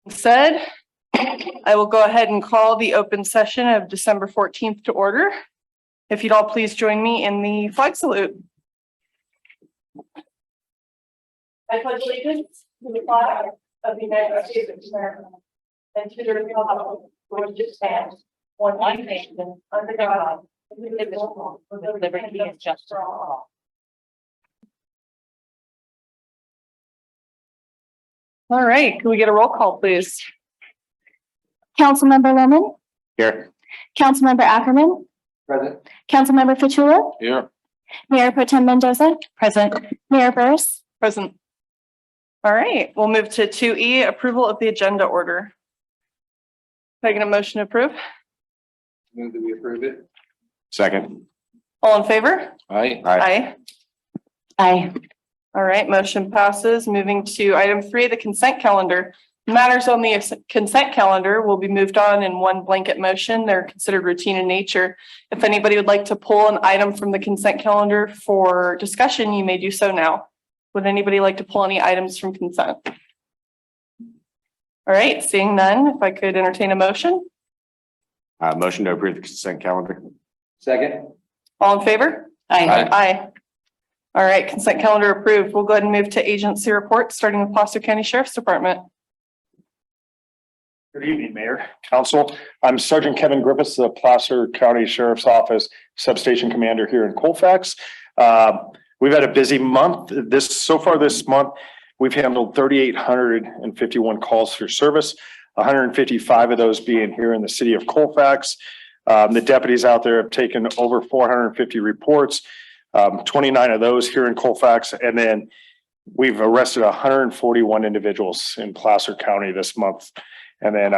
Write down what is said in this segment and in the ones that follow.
Said, I will go ahead and call the open session of December 14th to order. If you'd all please join me in the flag salute. I pledge allegiance to the flag of the United States of America and to the republic for which it stands, one nation, under God, indivisible, with liberty and justice for all. All right, can we get a roll call, please? Councilmember Lohman, Here. Councilmember Ackerman, Present. Councilmember Fichula, Here. Mayor Pro Tem Mendoza, Present. Mayor Burris. Present. All right, we'll move to 2E, approval of the agenda order. Can I get a motion to approve? Move that we approve it. Second. All in favor? Aye. Aye. Aye. All right, motion passes. Moving to item 3, the consent calendar. Matters on the consent calendar will be moved on in one blanket motion. They're considered routine in nature. If anybody would like to pull an item from the consent calendar for discussion, you may do so now. Would anybody like to pull any items from consent? All right, seeing none, if I could entertain a motion. Motion to approve the consent calendar. Second. All in favor? Aye. Aye. All right, consent calendar approved. We'll go ahead and move to agency reports, starting with Placer County Sheriff's Department. Good evening, Mayor, Council. I'm Sergeant Kevin Griffiths, the Placer County Sheriff's Office Substation Commander here in Colfax. We've had a busy month. So far this month, we've handled 3,851 calls for service, 155 of those being here in the city of Colfax. The deputies out there have taken over 450 reports, 29 of those here in Colfax, and then we've arrested 141 individuals in Placer County this month. And then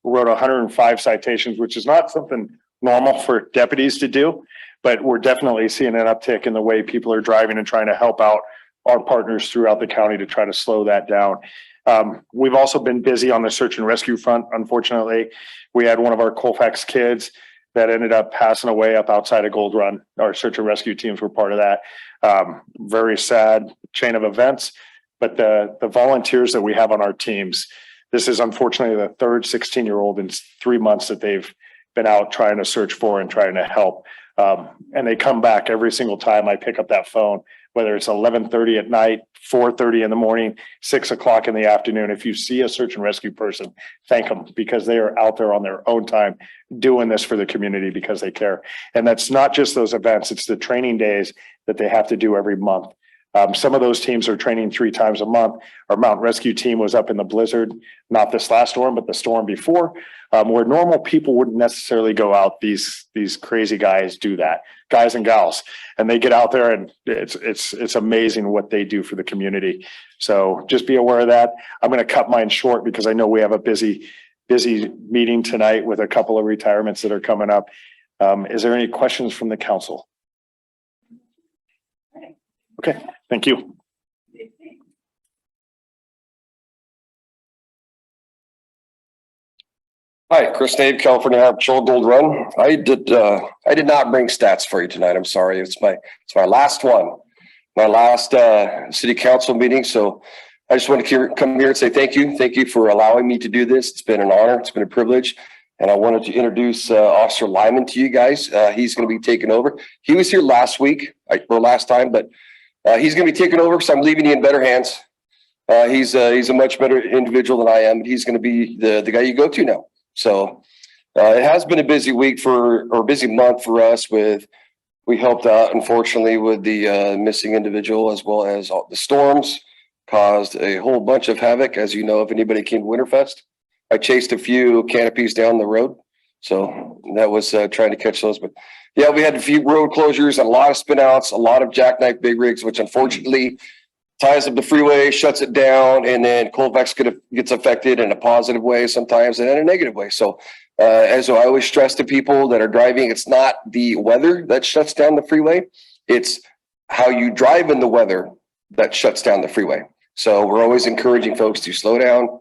wrote 105 citations, which is not something normal for deputies to do, but we're definitely seeing an uptick in the way people are driving and trying to help out our partners throughout the county to try to slow that down. We've also been busy on the search and rescue front. Unfortunately, we had one of our Colfax kids that ended up passing away up outside of Gold Run. Our search and rescue teams were part of that. Very sad chain of events, but the volunteers that we have on our teams, this is unfortunately the third 16-year-old in 3 months that they've been out trying to search for and trying to help. And they come back every single time I pick up that phone, whether it's 11:30 at night, 4:30 in the morning, 6 o'clock in the afternoon. If you see a search and rescue person, thank them, because they are out there on their own time doing this for the community because they care. And that's not just those events, it's the training days that they have to do every month. Some of those teams are training 3 times a month. Our mountain rescue team was up in the blizzard, not this last storm, but the storm before, where normal people wouldn't necessarily go out. These crazy guys do that, guys and gals, and they get out there, and it's amazing what they do for the community. So just be aware of that. I'm going to cut mine short because I know we have a busy meeting tonight with a couple of retirements that are coming up. Is there any questions from the council? Okay, thank you. Hi, Chris Dave, California Highway Patrol, Gold Run. I did not bring stats for you tonight. I'm sorry. It's my last one, my last city council meeting. So I just want to come here and say thank you. Thank you for allowing me to do this. It's been an honor. It's been a privilege. And I wanted to introduce Officer Lyman to you guys. He's going to be taking over. He was here last week or last time, but he's going to be taking over because I'm leaving you in better hands. He's a much better individual than I am. He's going to be the guy you go to now. So it has been a busy week or busy month for us. We helped out, unfortunately, with the missing individual, as well as the storms caused a whole bunch of havoc. As you know, if anybody came to Winterfest, I chased a few canopies down the road. So that was trying to catch those. But yeah, we had a few road closures, a lot of spin outs, a lot of jackknife big rigs, which unfortunately ties up the freeway, shuts it down, and then Colfax gets affected in a positive way sometimes and in a negative way. So as I always stress to people that are driving, it's not the weather that shuts down the freeway. It's how you drive in the weather that shuts down the freeway. So we're always encouraging folks to slow down,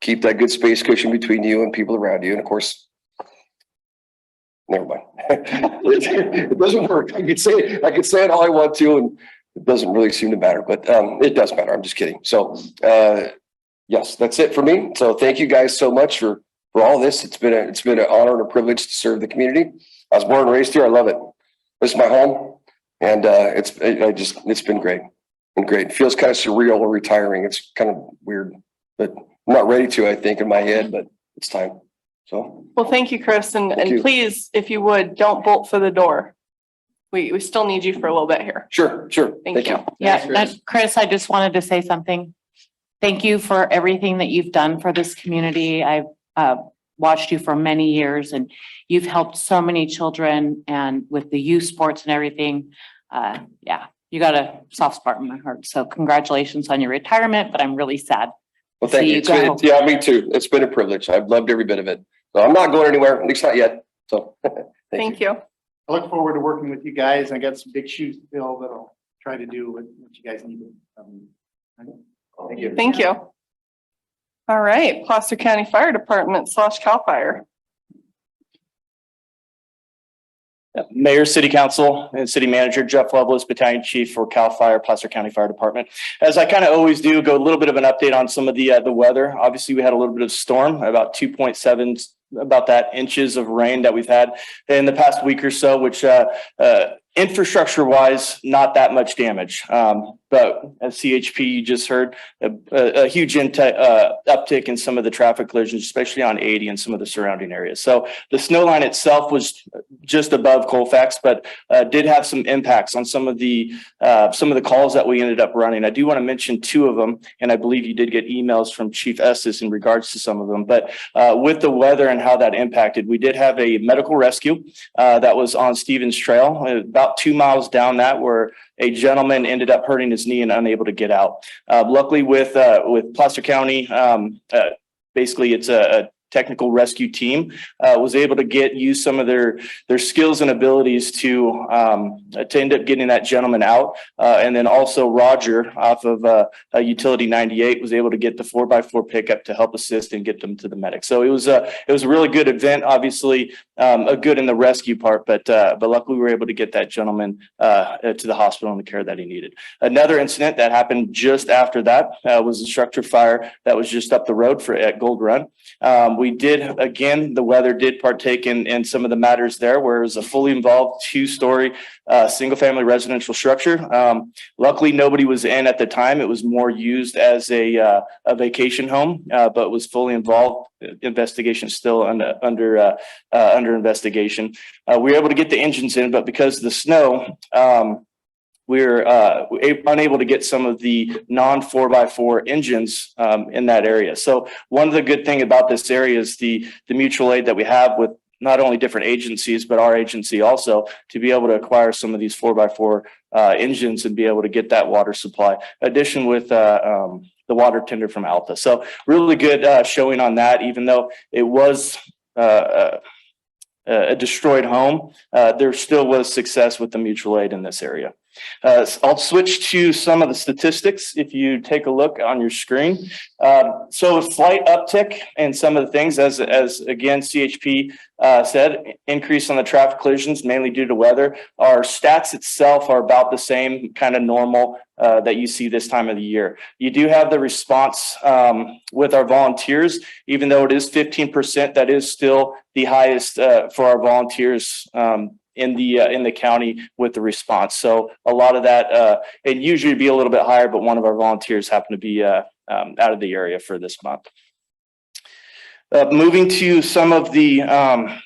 keep that good space cushion between you and people around you. And of course, never mind. It doesn't work. I could say it all I want to, and it doesn't really seem to matter, but it does matter. I'm just kidding. So Yes, that's it for me. So thank you guys so much for all this. It's been an honor and a privilege to serve the community. I was born and raised here. I love it. This is my home, and it's been great. Been great. It feels kind of surreal retiring. It's kind of weird, but I'm not ready to, I think, in my head, but it's time. So Well, thank you, Chris. And you. please, if you would, don't bolt for the door. We still need you for a little bit here. sure. Thank you. Yeah, Chris, I just wanted to say something. Thank you for everything that you've done for this community. I've watched you for many years and you've helped so many children and with the youth sports and everything. Yeah, you got a soft spot in my heart. So congratulations on your retirement, but I'm really sad. Well, thank you. Yeah, me too. It's been a privilege. I've loved every bit of it. So I'm not going anywhere, at least not yet. So Thank you. I look forward to working with you guys. I got some big shoes to fill that I'll try to do what you guys need. Thank you. Thank you. All right, Placer County Fire Department / CAL FIRE. Mayor, City Council, and City Manager Jeff Lovelace, Battalion Chief for CAL FIRE, Placer County Fire Department. As I kind of always do, go a little bit of an update on some of the weather. Obviously, we had a little bit of storm, about 2.7 about that inches of rain that we've had in the past week or so, which infrastructure wise, not that much damage. But as CHP, you just heard a huge uptick in some of the traffic collisions, especially on 80 and some of the surrounding areas. So the snow line itself was just above Colfax, but did have some impacts on some of the calls that we ended up running. I do want to mention two of them, and I believe you did get emails from Chief Estes in regards to some of them. But with the weather and how that impacted, we did have a medical rescue that was on Stevens Trail, about 2 miles down that, where a gentleman ended up hurting his knee and unable to get out. Luckily with Placer County, basically it's a technical rescue team was able to use some of their skills and abilities to end up getting that gentleman out. And then also Roger off of Utility 98 was able to get the 4x4 pickup to help assist and get them to the medic. So it was a really good event, obviously a good in the rescue part, but luckily we were able to get that gentleman to the hospital and the care that he needed. Another incident that happened just after that was a structure fire that was just up the road at Gold Run. We did, again, the weather did partake in some of the matters there, where it was a fully involved 2-story single family residential structure. Luckily, nobody was in at the time. It was more used as a vacation home, but was fully involved. Investigation still under investigation. We were able to get the engines in, but because of the snow, we're unable to get some of the non 4x4 engines in that area. So one of the good thing about this area is the mutual aid that we have with not only different agencies, but our agency also, to be able to acquire some of these 4x4 engines and be able to get that water supply. Addition with the water tender from Alta. So really good showing on that, even though it was a destroyed home, there still was success with the mutual aid in this area. I'll switch to some of the statistics if you take a look on your screen. So a slight uptick in some of the things, as again, CHP said, increase on the traffic collisions, mainly due to weather. Our stats itself are about the same kind of normal that you see this time of the year. You do have the response with our volunteers, even though it is 15%, that is still the highest for our volunteers in the county with the response. So a lot of that, it usually be a little bit higher, but one of our volunteers happened to be out of the area for this month. Moving to some of the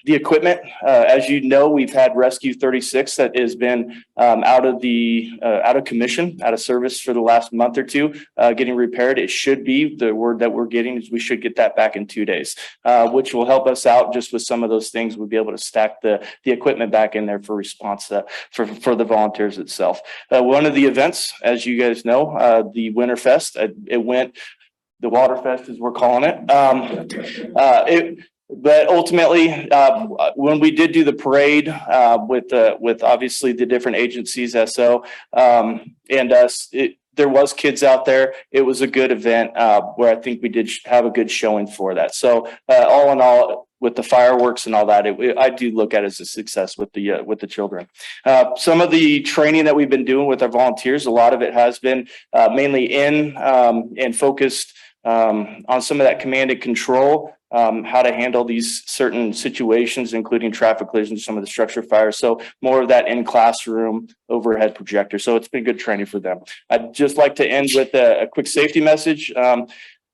equipment, as you know, we've had Rescue 36 that has been out of commission, out of service for the last month or two, getting repaired. It should be, the word that we're getting is we should get that back in 2 days, which will help us out just with some of those things. We'll be able to stack the equipment back in there for response for the volunteers itself. One of the events, as you guys know, the Winterfest, it went. The Waterfest, as we're calling it. But ultimately, when we did do the parade with obviously the different agencies, SO and us, there was kids out there. It was a good event where I think we did have a good showing for that. So all in all, with the fireworks and all that, I do look at it as a success with the children. Some of the training that we've been doing with our volunteers, a lot of it has been mainly in and focused on some of that command and control, how to handle these certain situations, including traffic collisions, some of the structure fires. So more of that in classroom overhead projector. So it's been good training for them. I'd just like to end with a quick safety message.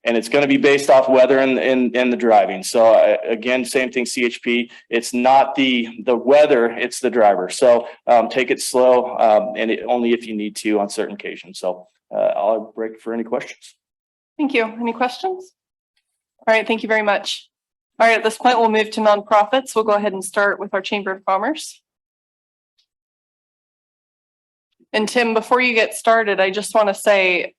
And it's going to be based off weather and the driving. So again, same thing, CHP. It's not the weather, it's the driver. So take it slow and only if you need to on certain occasions. So I'll break for any questions. Thank you. Any questions? All right, thank you very much. All right, at this point, we'll move to nonprofits. We'll go ahead and start with our Chamber of Commerce. And Tim, before you get started, I just want to say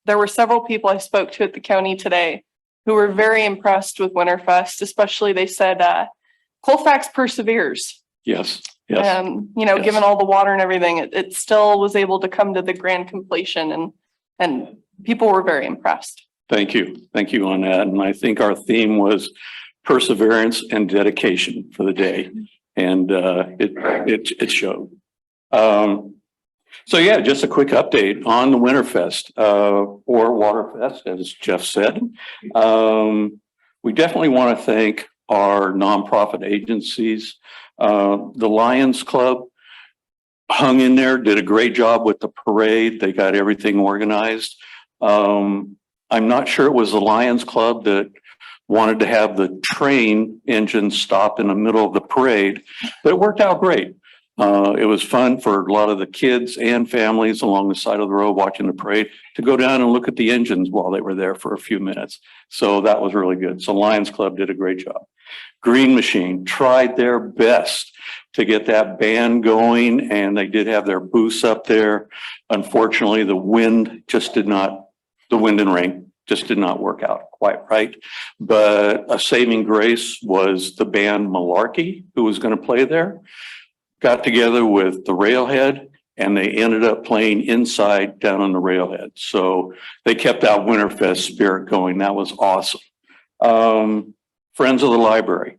there were several people I spoke to at the county today who were very impressed with Winterfest, especially they said Colfax perseveres. Yes. Yes. Yes. Given all the water and everything, it still was able to come to the grand completion and people were very impressed. Thank you. Thank you on that. And I think our theme was perseverance and dedication for the day. And it showed. So yeah, just a quick update on the Winterfest or Waterfest, as Jeff said. We definitely want to thank our nonprofit agencies. The Lions Club hung in there, did a great job with the parade. They got everything organized. I'm not sure it was the Lions Club that wanted to have the train engine stop in the middle of the parade, but it worked out great. It was fun for a lot of the kids and families along the side of the road watching the parade to go down and look at the engines while they were there for a few minutes. So that was really good. So Lions Club did a great job. Green Machine tried their best to get that band going, and they did have their booths up there. Unfortunately, the wind and rain just did not work out quite right. But a saving grace was the band Malarkey, who was going to play there, got together with the Railhead, and they ended up playing inside down on the Railhead. So they kept that Winterfest spirit going. That was awesome. Friends of the Library,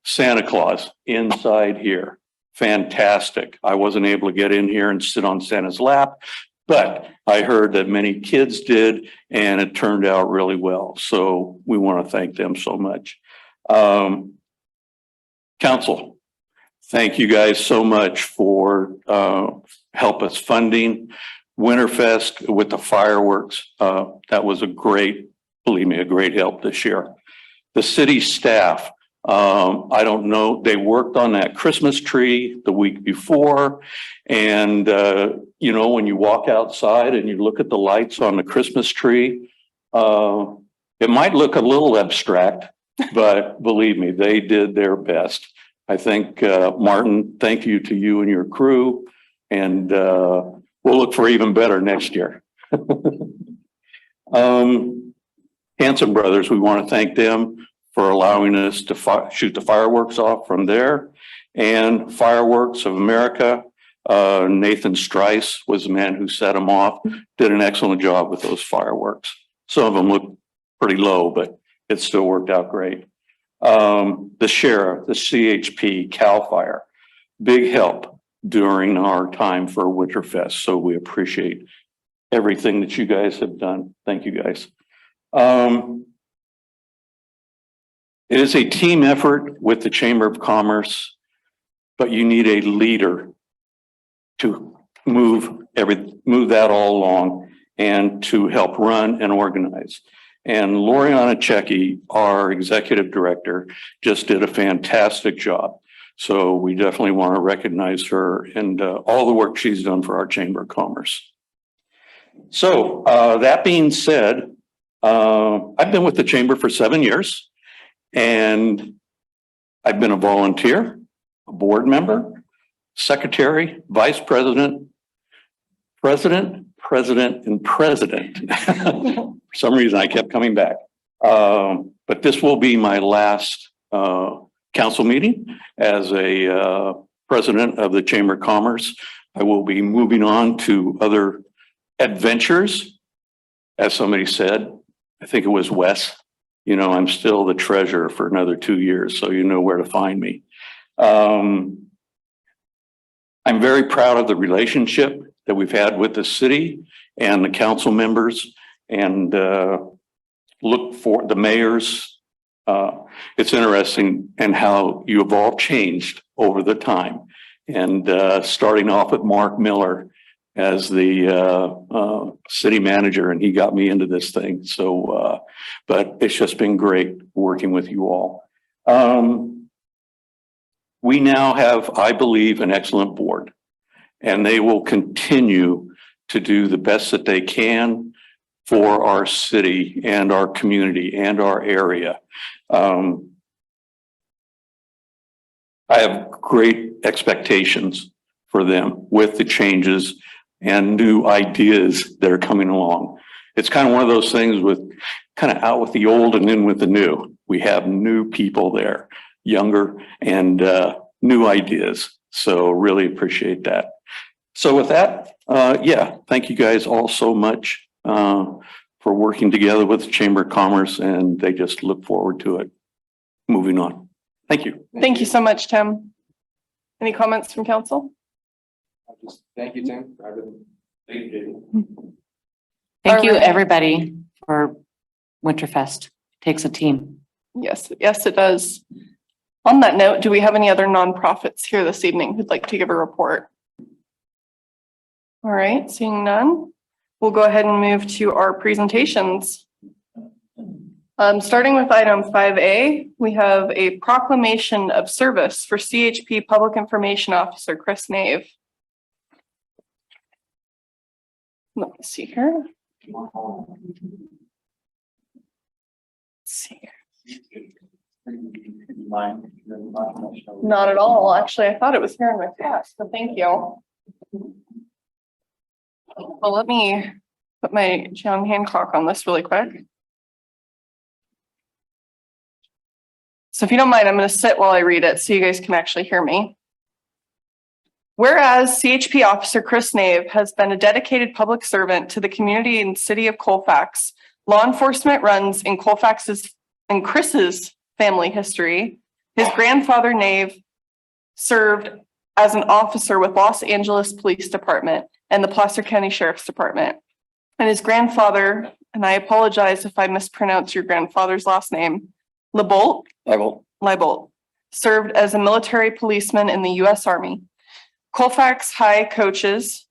Santa Claus inside here. Fantastic. I wasn't able to get in here and sit on Santa's lap, but I heard that many kids did, and it turned out really well. So we want to thank them so much. Council, thank you guys so much for help us funding Winterfest with the fireworks. That was believe me, a great help this year. The city staff, I don't know, they worked on that Christmas tree the week before. And, when you walk outside and you look at the lights on the Christmas tree, it might look a little abstract, but believe me, they did their best. I think, Martin, thank you to you and your crew. And we'll look for even better next year. Hanson Brothers, we want to thank them for allowing us to shoot the fireworks off from there. And Fireworks of America, Nathan Strice was the man who set them off, did an excellent job with those fireworks. Some of them look pretty low, but it still worked out great. The sheriff, the CHP, CAL FIRE, big help during our time for Winterfest. So we appreciate everything that you guys have done. Thank you guys. It is a team effort with the Chamber of Commerce, but you need a leader to move that all along and to help run and organize. And Loriana Checki, our executive director, just did a fantastic job. So we definitely want to recognize her and all the work she's done for our Chamber of Commerce. So that being said, I've been with the Chamber for 7 years, and I've been a volunteer, a board member, secretary, vice president, president, and president. For some reason, I kept coming back. But this will be my last council meeting as a president of the Chamber of Commerce. I will be moving on to other adventures. As somebody said, I think it was Wes, I'm still the treasurer for another 2 years, so you know where to find me. I'm very proud of the relationship that we've had with the city and the council members. And look for the mayors. It's interesting and how you have all changed over the time. And starting off with Mark Miller as the city manager, and he got me into this thing. So, but it's just been great working with you all. We now have, I believe, an excellent board, and they will continue to do the best that they can for our city and our community and our area. I have great expectations for them with the changes and new ideas that are coming along. It's kind of one of those things with kind of out with the old and in with the new. We have new people there, younger and new ideas. So really appreciate that. So with that, yeah, thank you guys all so much for working together with the Chamber of Commerce, and they just look forward to it. Moving on. Thank you. Thank you so much, Tim. Any comments from council? Thank you, Tim. Thank you. Thank you, All right. everybody, for Winterfest. Takes a team. Yes, yes, it does. On that note, do we have any other nonprofits here this evening who'd like to give a report? All right, seeing none, we'll go ahead and move to our presentations. Starting with item 5A, we have a proclamation of service for CHP Public Information Officer Chris Nave. Let me see here. Let's see. Not at all. Actually, I thought it was here in my past, so thank you. Well, let me put my John Hancock on this really quick. So if you don't mind, I'm going to sit while I read it so you guys can actually hear me. Whereas CHP Officer Chris Nave has been a dedicated public servant to the community and city of Colfax, law enforcement runs in Colfax's and Chris's family history. His grandfather Nave served as an officer with Los Angeles Police Department and the Placer County Sheriff's Department. And his grandfather, and I apologize if I mispronounce your grandfather's last name, Leibold, served as a military policeman in the U.S. Army. Colfax High coaches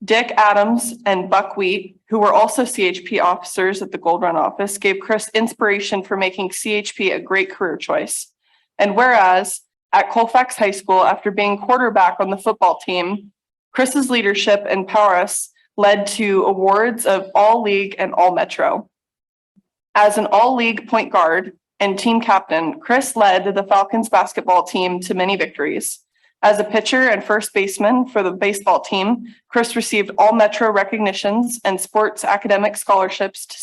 Dick Adams and Buck Wheat, who were also CHP officers at the Gold Run office, gave Chris inspiration for making CHP a great career choice. And whereas at Colfax High School, after being quarterback on the football team, Chris's leadership and prowess led to awards of All-League and All-Metro. As an All-League point guard and team captain, Chris led the Falcons basketball team to many victories. As a pitcher and first baseman for the baseball team, Chris received All-Metro recognitions and sports academic scholarships to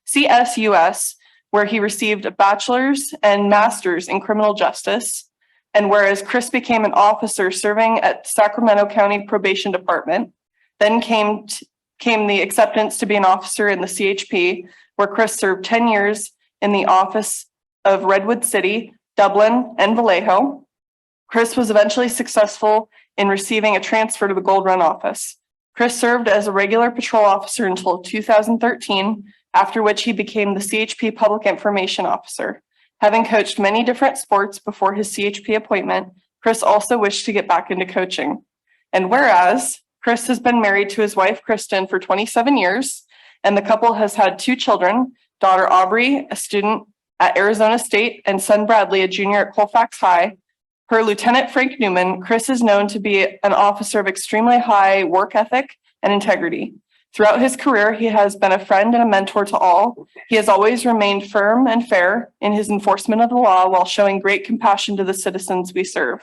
CSUS, where he received a bachelor's and master's in criminal justice. And whereas Chris became an officer serving at Sacramento County Probation Department, then came the acceptance to be an officer in the CHP, where Chris served 10 years in the office of Redwood City, Dublin, and Vallejo. Chris was eventually successful in receiving a transfer to the Gold Run office. Chris served as a regular patrol officer until 2013, after which he became the CHP Public Information Officer. Having coached many different sports before his CHP appointment, Chris also wished to get back into coaching. And whereas Chris has been married to his wife, Kristen, for 27 years, and the couple has had 2 children, daughter Aubrey, a student at Arizona State, and son Bradley, a junior at Colfax High. Per Lieutenant Frank Newman, Chris is known to be an officer of extremely high work ethic and integrity. Throughout his career, he has been a friend and a mentor to all. He has always remained firm and fair in his enforcement of the law while showing great compassion to the citizens we serve.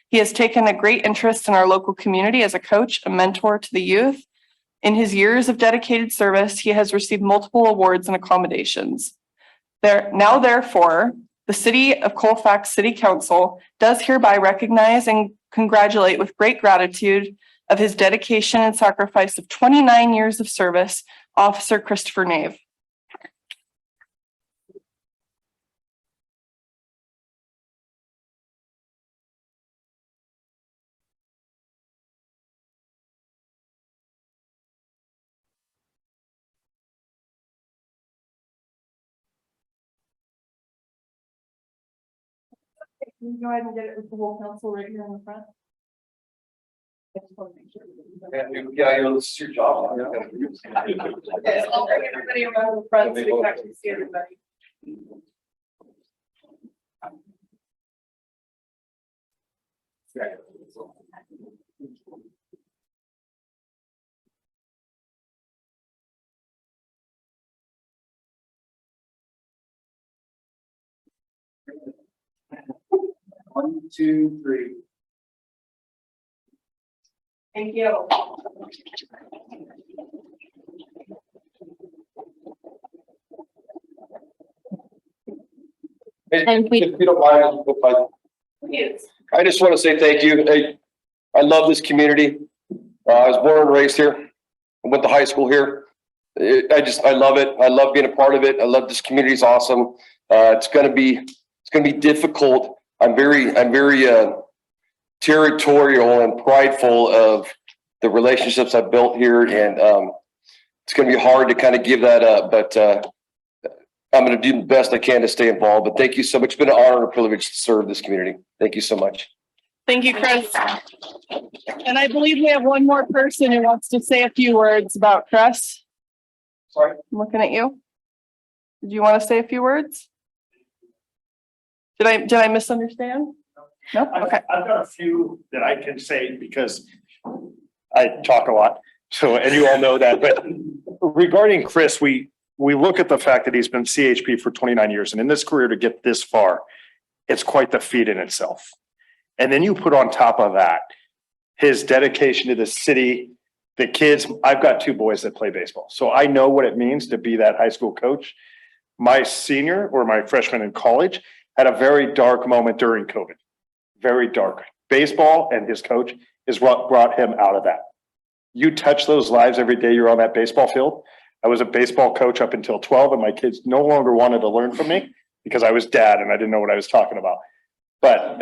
He has taken a great interest in our local community as a coach, a mentor to the youth. In his years of dedicated service, he has received multiple awards and accommodations. Therefore, the City of Colfax City Council does hereby recognize and congratulate with great gratitude of his dedication and sacrifice of 29 years of service, Officer Christopher Nave. Can you go ahead and get it with the whole council right here in the front? I just want to make sure. Yeah, this is your job. Okay, so I'll bring everybody around the front so we can actually see everybody. One, two, three. Thank you. And we- If you don't mind, Please. I just want to say thank you. I love this community. I was born and raised here. I went to high school here. I love it. I love being a part of it. I love this community. It's awesome. It's gonna be difficult. I'm very territorial and prideful of the relationships I've built here, and it's gonna be hard to kind of give that up, but I'm gonna do the best I can to stay involved. But thank you so much. It's been an honor and a privilege to serve this community. Thank you so much. Thank you, Chris. And I believe we have one more person who wants to say a few words about Chris. Sorry. I'm looking at you. Did you want to say a few words? Did I misunderstand? No? Okay. I've got a few that I can say because I talk a lot. So, and you all know that, but regarding Chris, we look at the fact that he's been CHP for 29 years, and in this career to get this far, it's quite the feat in itself. And then you put on top of that, his dedication to the city, the kids. I've got two boys that play baseball, so I know what it means to be that high school coach. My senior or my freshman in college had a very dark moment during COVID, very dark. Baseball and his coach is what brought him out of that. You touch those lives every day you're on that baseball field. I was a baseball coach up until 12, and my kids no longer wanted to learn from me because I was dad and I didn't know what I was talking about. But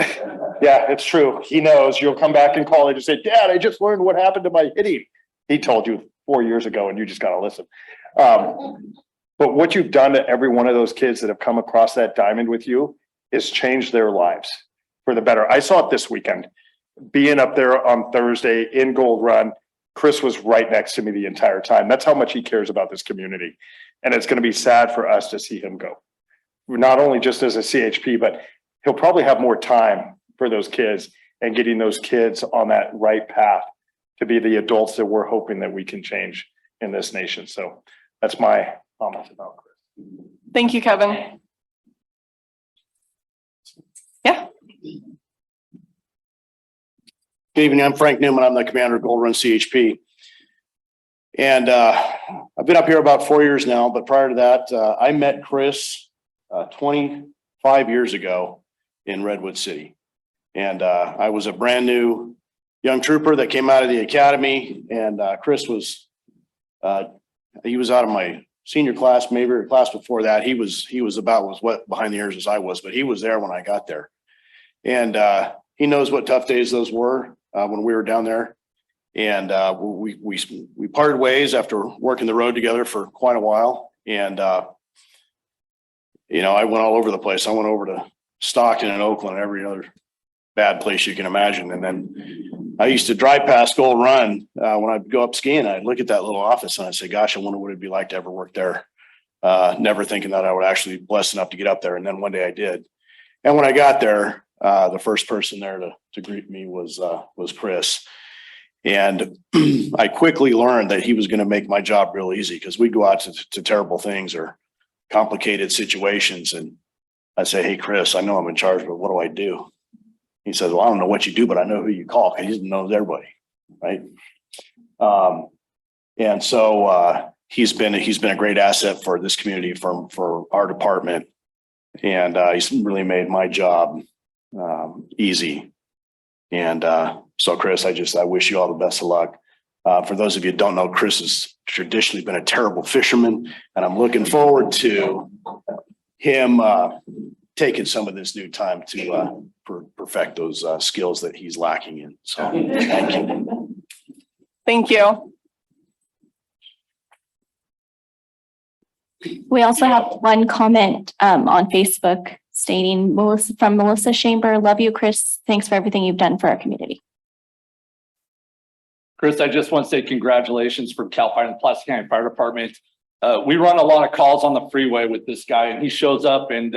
yeah, it's true. He knows. You'll come back in college and say, Dad, I just learned what happened to my hitting. He told you 4 years ago, and you just got to listen. But what you've done to every one of those kids that have come across that diamond with you is changed their lives for the better. I saw it this weekend. Being up there on Thursday in Gold Run, Chris was right next to me the entire time. That's how much he cares about this community. And it's going to be sad for us to see him go. Not only just as a CHP, but he'll probably have more time for those kids and getting those kids on that right path to be the adults that we're hoping that we can change in this nation. So that's my comments about Chris. Thank you, Kevin. Yeah. Good evening, I'm Frank Newman. I'm the commander of Gold Run CHP. And I've been up here about 4 years now, but prior to that, I met Chris 25 years ago in Redwood City. And I was a brand new young trooper that came out of the academy, and Chris was, he was out of my senior class, maybe a class before that. He was about as wet behind the ears as I was, but he was there when I got there. And he knows what tough days those were when we were down there. And we parted ways after working the road together for quite a while. And you know, I went all over the place. I went over to Stockton and Oakland and every other bad place you can imagine. And then I used to drive past Gold Run when I'd go up skiing. I'd look at that little office and I'd say, gosh, I wonder what it'd be like to ever work there. Never thinking that I would actually be blessed enough to get up there. And then one day I did. And when I got there, the first person there to greet me was Chris. And I quickly learned that he was going to make my job real easy, because we'd go out to terrible things or complicated situations. And I'd say, hey, Chris, I know I'm in charge, but what do I do? He says, well, I don't know what you do, but I know who you call, because he knows everybody. Right. And so he's been a great asset for this community, for our department. And he's really made my job easy. And so, Chris, I wish you all the best of luck. For those of you who don't know, Chris has traditionally been a terrible fisherman, and I'm looking forward to him taking some of this new time to perfect those skills that he's lacking in. So, thank you. Thank you. We also have one comment on Facebook stating from Melissa Chamber, love you, Chris. Thanks for everything you've done for our community. Chris, I just want to say congratulations from Cal Fire and the Placer County Fire Department. We run a lot of calls on the freeway with this guy, and he shows up and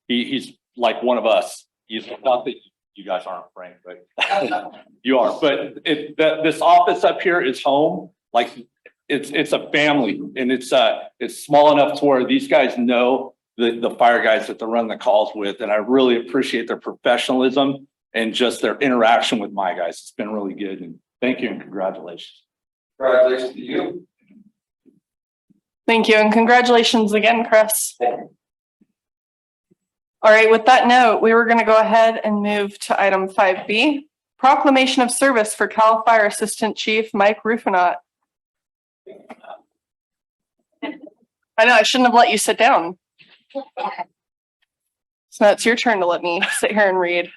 he's like one of us. He's not that you guys aren't Frank, but you are. But this office up here is home. Like it's a family, and it's small enough to where these guys know the fire guys that they're running the calls with, and I really appreciate their professionalism and just their interaction with my guys. It's been really good, and thank you and congratulations. Congratulations to you. Thank you, and congratulations again, Chris. All right, with that note, we were going to go ahead and move to item 5B, proclamation of service for Cal Fire Assistant Chief Mike Rufinot. I know, I shouldn't have let you sit down. So now it's your turn to let me sit here and read.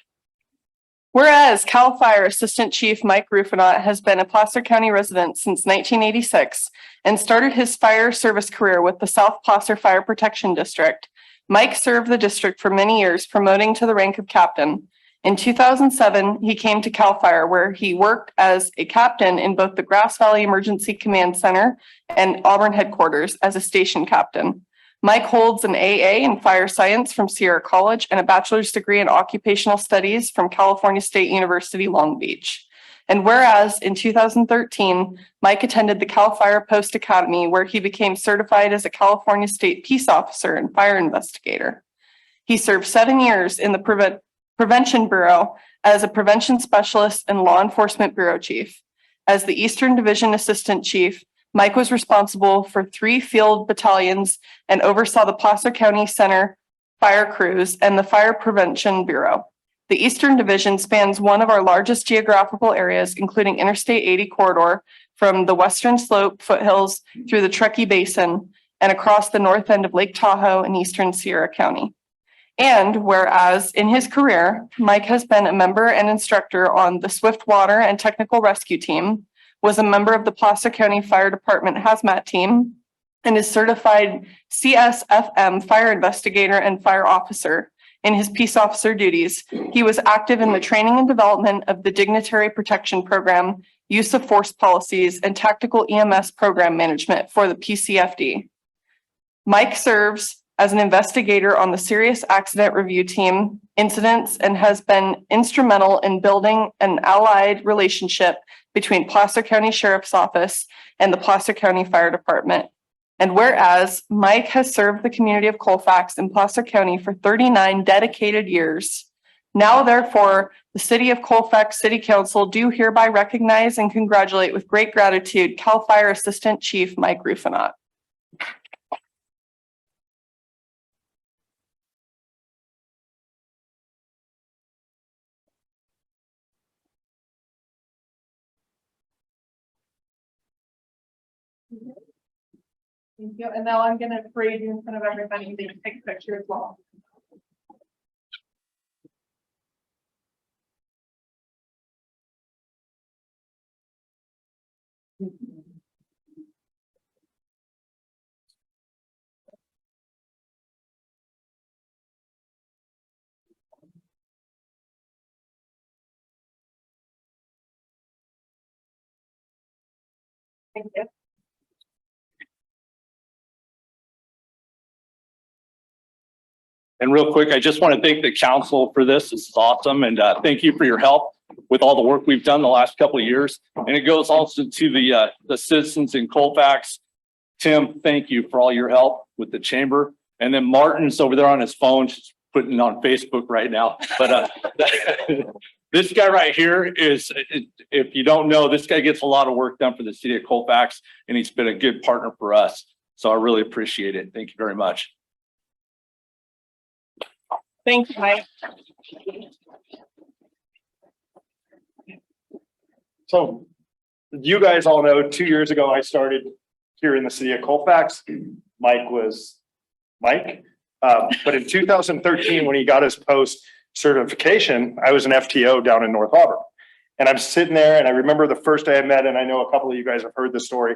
Whereas Cal Fire Assistant Chief Mike Rufinot has been a Placer County resident since 1986 and started his fire service career with the South Placer Fire Protection District, Mike served the district for many years, promoting to the rank of captain. In 2007, he came to Cal Fire, where he worked as a captain in both the Grass Valley Emergency Command Center and Auburn headquarters as a station captain. Mike holds an AA in fire science from Sierra College and a bachelor's degree in occupational studies from California State University, Long Beach. And whereas in 2013, Mike attended the Cal Fire Post Academy, where he became certified as a California State Peace Officer and fire investigator. He served 7 years in the Prevention Bureau as a prevention specialist and law enforcement bureau chief. As the Eastern Division Assistant Chief, Mike was responsible for 3 field battalions and oversaw the Placer County Center fire crews and the Fire Prevention Bureau. The Eastern Division spans one of our largest geographical areas, including Interstate 80 corridor from the Western Slope foothills through the Truckee Basin and across the north end of Lake Tahoe in Eastern Sierra County. And whereas in his career, Mike has been a member and instructor on the Swift Water and Technical Rescue Team, was a member of the Placer County Fire Department Hazmat Team, and is certified CSFM fire investigator and fire officer. In his peace officer duties, he was active in the training and development of the Dignitary Protection Program, use of force policies, and tactical EMS program management for the PCFD. Mike serves as an investigator on the Serious Accident Review Team incidents and has been instrumental in building an allied relationship between Placer County Sheriff's Office and the Placer County Fire Department. And whereas Mike has served the community of Colfax in Placer County for 39 dedicated years, now therefore the City of Colfax City Council do hereby recognize and congratulate with great gratitude Cal Fire Assistant Chief Mike Rufinot. Thank you. And now I'm going to parade you in front of everybody and take a picture as well. Thank you. And real quick, I just want to thank the council for this. This is awesome. And thank you for your help with all the work we've done the last couple of years. And it goes also to the citizens in Colfax. Tim, thank you for all your help with the chamber. And then Martin's over there on his phone, just putting it on Facebook right now. But this guy right here is, if you don't know, this guy gets a lot of work done for the city of Colfax, and he's been a good partner for us. So I really appreciate it. Thank you very much. Thank you, Mike. So you guys all know 2 years ago, I started here in the city of Colfax. Mike was Mike. But in 2013, when he got his post certification, I was an FTO down in North Auburn. And I'm sitting there and I remember the first day I met, and I know a couple of you guys have heard this story.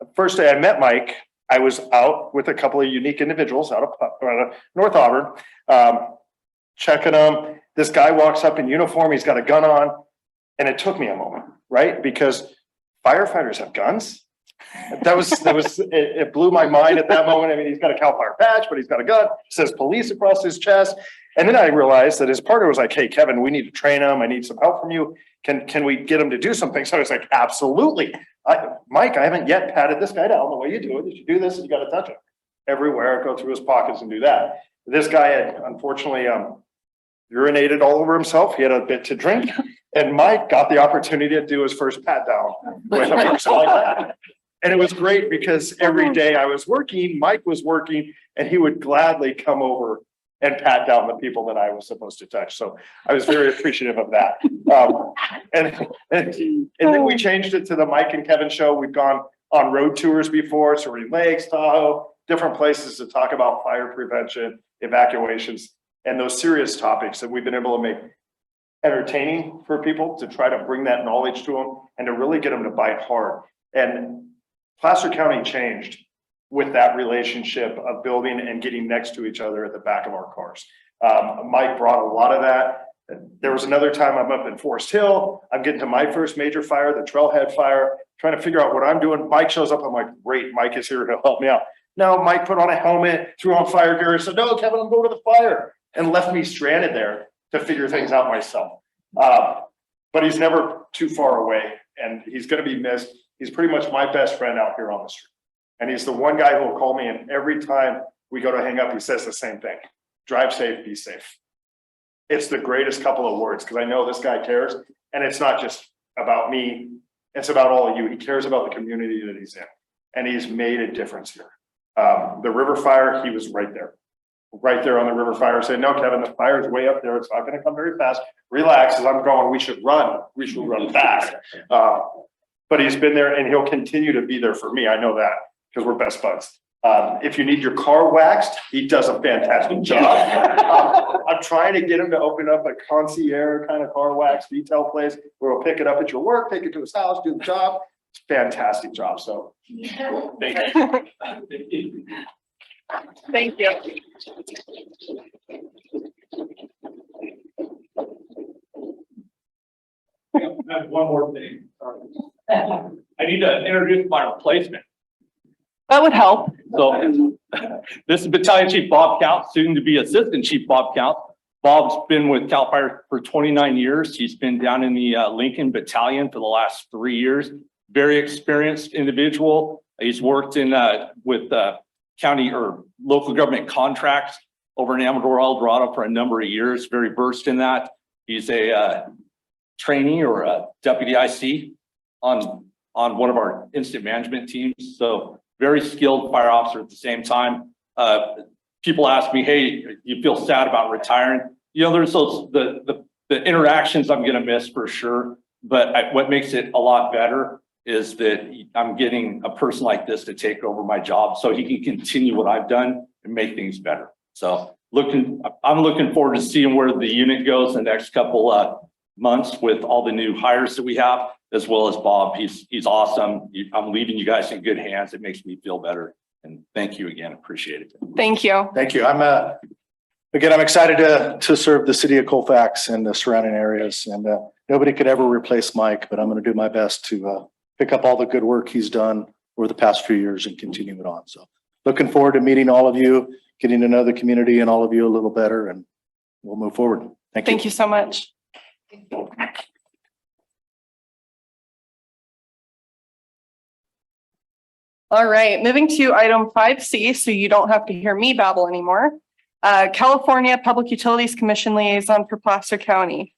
The first day I met Mike, I was out with a couple of unique individuals out of North Auburn, checking them. This guy walks up in uniform, he's got a gun on, and it took me a moment, right? Because firefighters have guns. It blew my mind at that moment. I mean, he's got a CAL FIRE patch, but he's got a gun, says police across his chest. And then I realized that his partner was like, hey, Kevin, we need to train him. I need some help from you. Can we get him to do something? So I was like, absolutely. Mike, I haven't yet patted this guy down the way you do it. You do this, you got to touch him everywhere, go through his pockets and do that. This guy had unfortunately urinated all over himself. He had a bit to drink. And Mike got the opportunity to do his first pat down with a person like that. And it was great because every day I was working, Mike was working, and he would gladly come over and pat down the people that I was supposed to touch. So I was very appreciative of that. And then we changed it to the Mike and Kevin show. We've gone on road tours before, Surrey Lakes, Tahoe, different places to talk about fire prevention, evacuations, and those serious topics that we've been able to make entertaining for people, to try to bring that knowledge to them and to really get them to bite hard. And Placer County changed with that relationship of building and getting next to each other at the back of our cars. Mike brought a lot of that. There was another time I'm up in Forest Hill. I'm getting to my first major fire, the Trailhead fire, trying to figure out what I'm doing. Mike shows up. I'm like, great, Mike is here to help me out. No, Mike put on a helmet, threw on fire gear, and said, no, Kevin, I'm going to the fire, and left me stranded there to figure things out myself. But he's never too far away, and he's going to be missed. He's pretty much my best friend out here on the street. And he's the one guy who will call me, and every time we go to hang up, he says the same thing: drive safe, be safe. It's the greatest couple of words, because I know this guy cares, and it's not just about me, it's about all of you. He cares about the community that he's in, and he's made a difference here. The river fire, he was right there on the river fire, saying, no, Kevin, the fire's way up there. It's not going to come very fast. Relax. As I'm going, we should run fast. But he's been there, and he'll continue to be there for me. I know that, because we're best buds. If you need your car waxed, he does a fantastic job. I'm trying to get him to open up a concierge kind of car wax detail place where we'll pick it up at your work, take it to his house, do the job. It's a fantastic job. So thank you. Thank you. I have one more thing. I need to introduce my replacement. That would help. So this is Battalion Chief Bob Count, soon to be Assistant Chief Bob Count. Bob's been with CAL FIRE for 29 years. He's been down in the Lincoln Battalion for the last 3 years. Very experienced individual. He's worked in with county or local government contracts over in Amador, El Dorado for a number of years. Very versed in that. He's a trainee or a deputy IC on one of our incident management teams. So very skilled fire officer at the same time. People ask me, hey, you feel sad about retiring? You know, there's those, the interactions I'm going to miss for sure. But what makes it a lot better is that I'm getting a person like this to take over my job so he can continue what I've done and make things better. So I'm looking forward to seeing where the unit goes in the next couple months with all the new hires that we have, as well as Bob. He's awesome. I'm leaving you guys in good hands. It makes me feel better. And thank you again. Appreciate it. Thank you. Thank you. I'm excited to serve the city of Colfax and the surrounding areas. And nobody could ever replace Mike, but I'm going to do my best to pick up all the good work he's done over the past few years and continue it on. So looking forward to meeting all of you, getting to know the community and all of you a little better, and we'll move forward. Thank you. Thank you so much. All right, moving to item 5C, so you don't have to hear me babble anymore. California Public Utilities Commission Liaison for Placer County.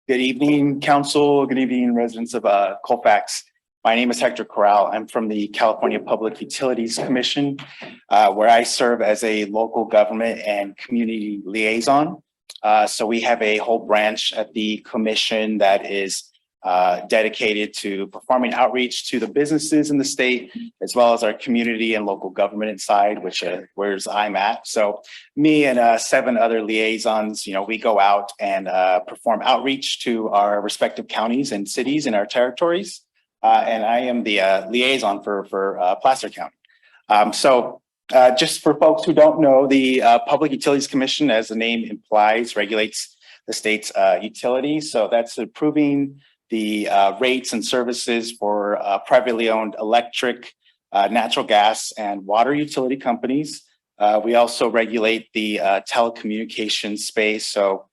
Good evening, council. Good evening, residents of Colfax. My name is Hector Corral. I'm from the California Public Utilities Commission, where I serve as a local government and community liaison. So we have a whole branch at the commission that is dedicated to performing outreach to the businesses in the state, as well as our community and local government inside, which where's I'm at. So me and 7 other liaisons, we go out and perform outreach to our respective counties and cities in our territories. And I am the liaison for Placer County. Just for folks who don't know, the Public Utilities Commission, as the name implies, regulates the state's utilities. So that's approving the rates and services for privately owned electric, natural gas, and water utility companies. We also regulate the telecommunications space. So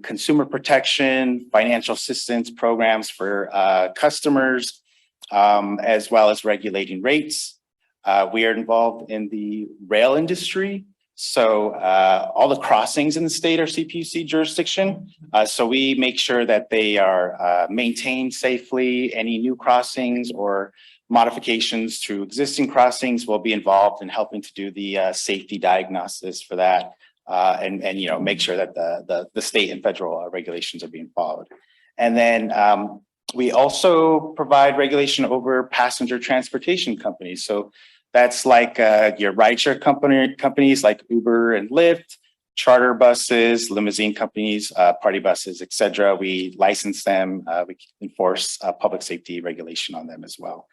consumer protection, financial assistance programs for customers, as well as regulating rates. We are involved in the rail industry. So all the crossings in the state are CPUC jurisdiction. So we make sure that they are maintained safely. Any new crossings or modifications to existing crossings will be involved in helping to do the safety diagnosis for that. And make sure that the state and federal regulations are being followed. And then we also provide regulation over passenger transportation companies. So that's like your rideshare companies like Uber and Lyft, charter buses, limousine companies, party buses, etc. We license them. We enforce public safety regulation on them as well.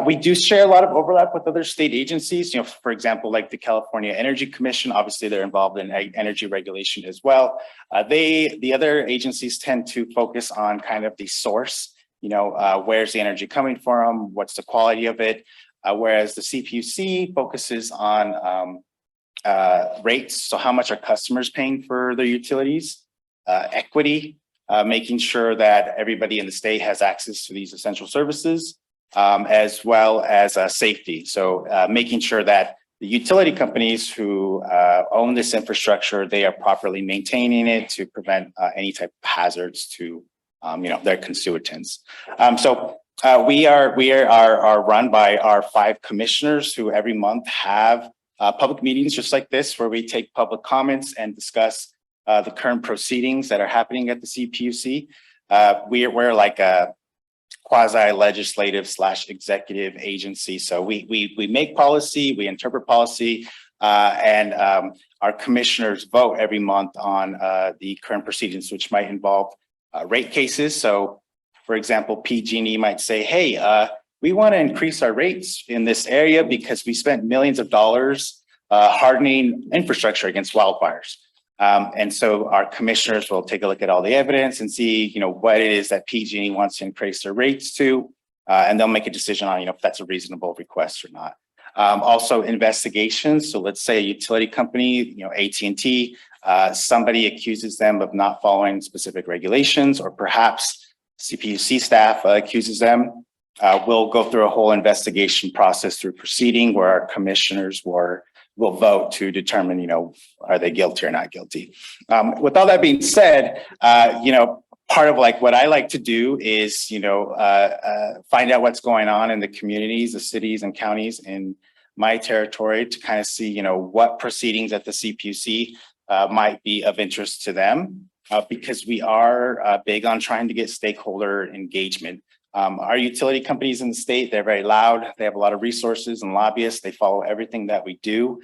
We do share a lot of overlap with other state agencies. For example, like the California Energy Commission. Obviously, they're involved in energy regulation as well. The other agencies tend to focus on kind of the source. Where's the energy coming from? What's the quality of it? Whereas the CPUC focuses on rates. So how much are customers paying for their utilities? Equity, making sure that everybody in the state has access to these essential services, as well as safety. So making sure that the utility companies who own this infrastructure, they are properly maintaining it to prevent any type of hazards to their constituents. We are run by our 5 commissioners who every month have public meetings just like this, where we take public comments and discuss the current proceedings that are happening at the CPUC. We're like a quasi-legislative / executive agency. So we make policy, we interpret policy, and our commissioners vote every month on the current proceedings, which might involve rate cases. So, for example, PG&E might say, hey, we want to increase our rates in this area because we spent millions of dollars hardening infrastructure against wildfires. And so our commissioners will take a look at all the evidence and see, what it is that PG&E wants to increase their rates to, and they'll make a decision on, if that's a reasonable request or not. Also investigations. So let's say a utility company, AT&T, somebody accuses them of not following specific regulations, or perhaps CPUC staff accuses them. We'll go through a whole investigation process through proceeding where our commissioners will vote to determine, are they guilty or not guilty. With all that being said, part of what I like to do is, find out what's going on in the communities, the cities and counties in my territory to kind of see, what proceedings at the CPUC might be of interest to them, because we are big on trying to get stakeholder engagement. Our utility companies in the state, they're very loud. They have a lot of resources and lobbyists. They follow everything that we do.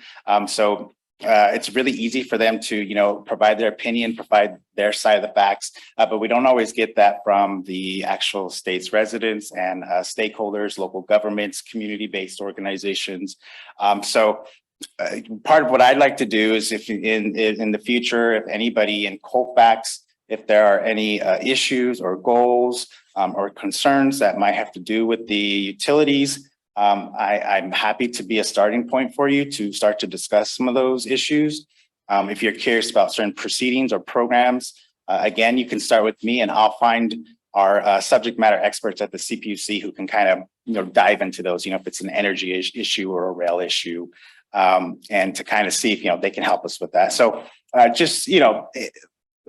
So it's really easy for them to, provide their opinion, provide their side of the facts, but we don't always get that from the actual state's residents and stakeholders, local governments, community-based organizations. Part of what I'd like to do is if in the future, if anybody in Colfax, if there are any issues or goals or concerns that might have to do with the utilities, I'm happy to be a starting point for you to start to discuss some of those issues. If you're curious about certain proceedings or programs, again, you can start with me and I'll find our subject matter experts at the CPUC who can kind of, dive into those, if it's an energy issue or a rail issue, and to kind of see if, they can help us with that. So just,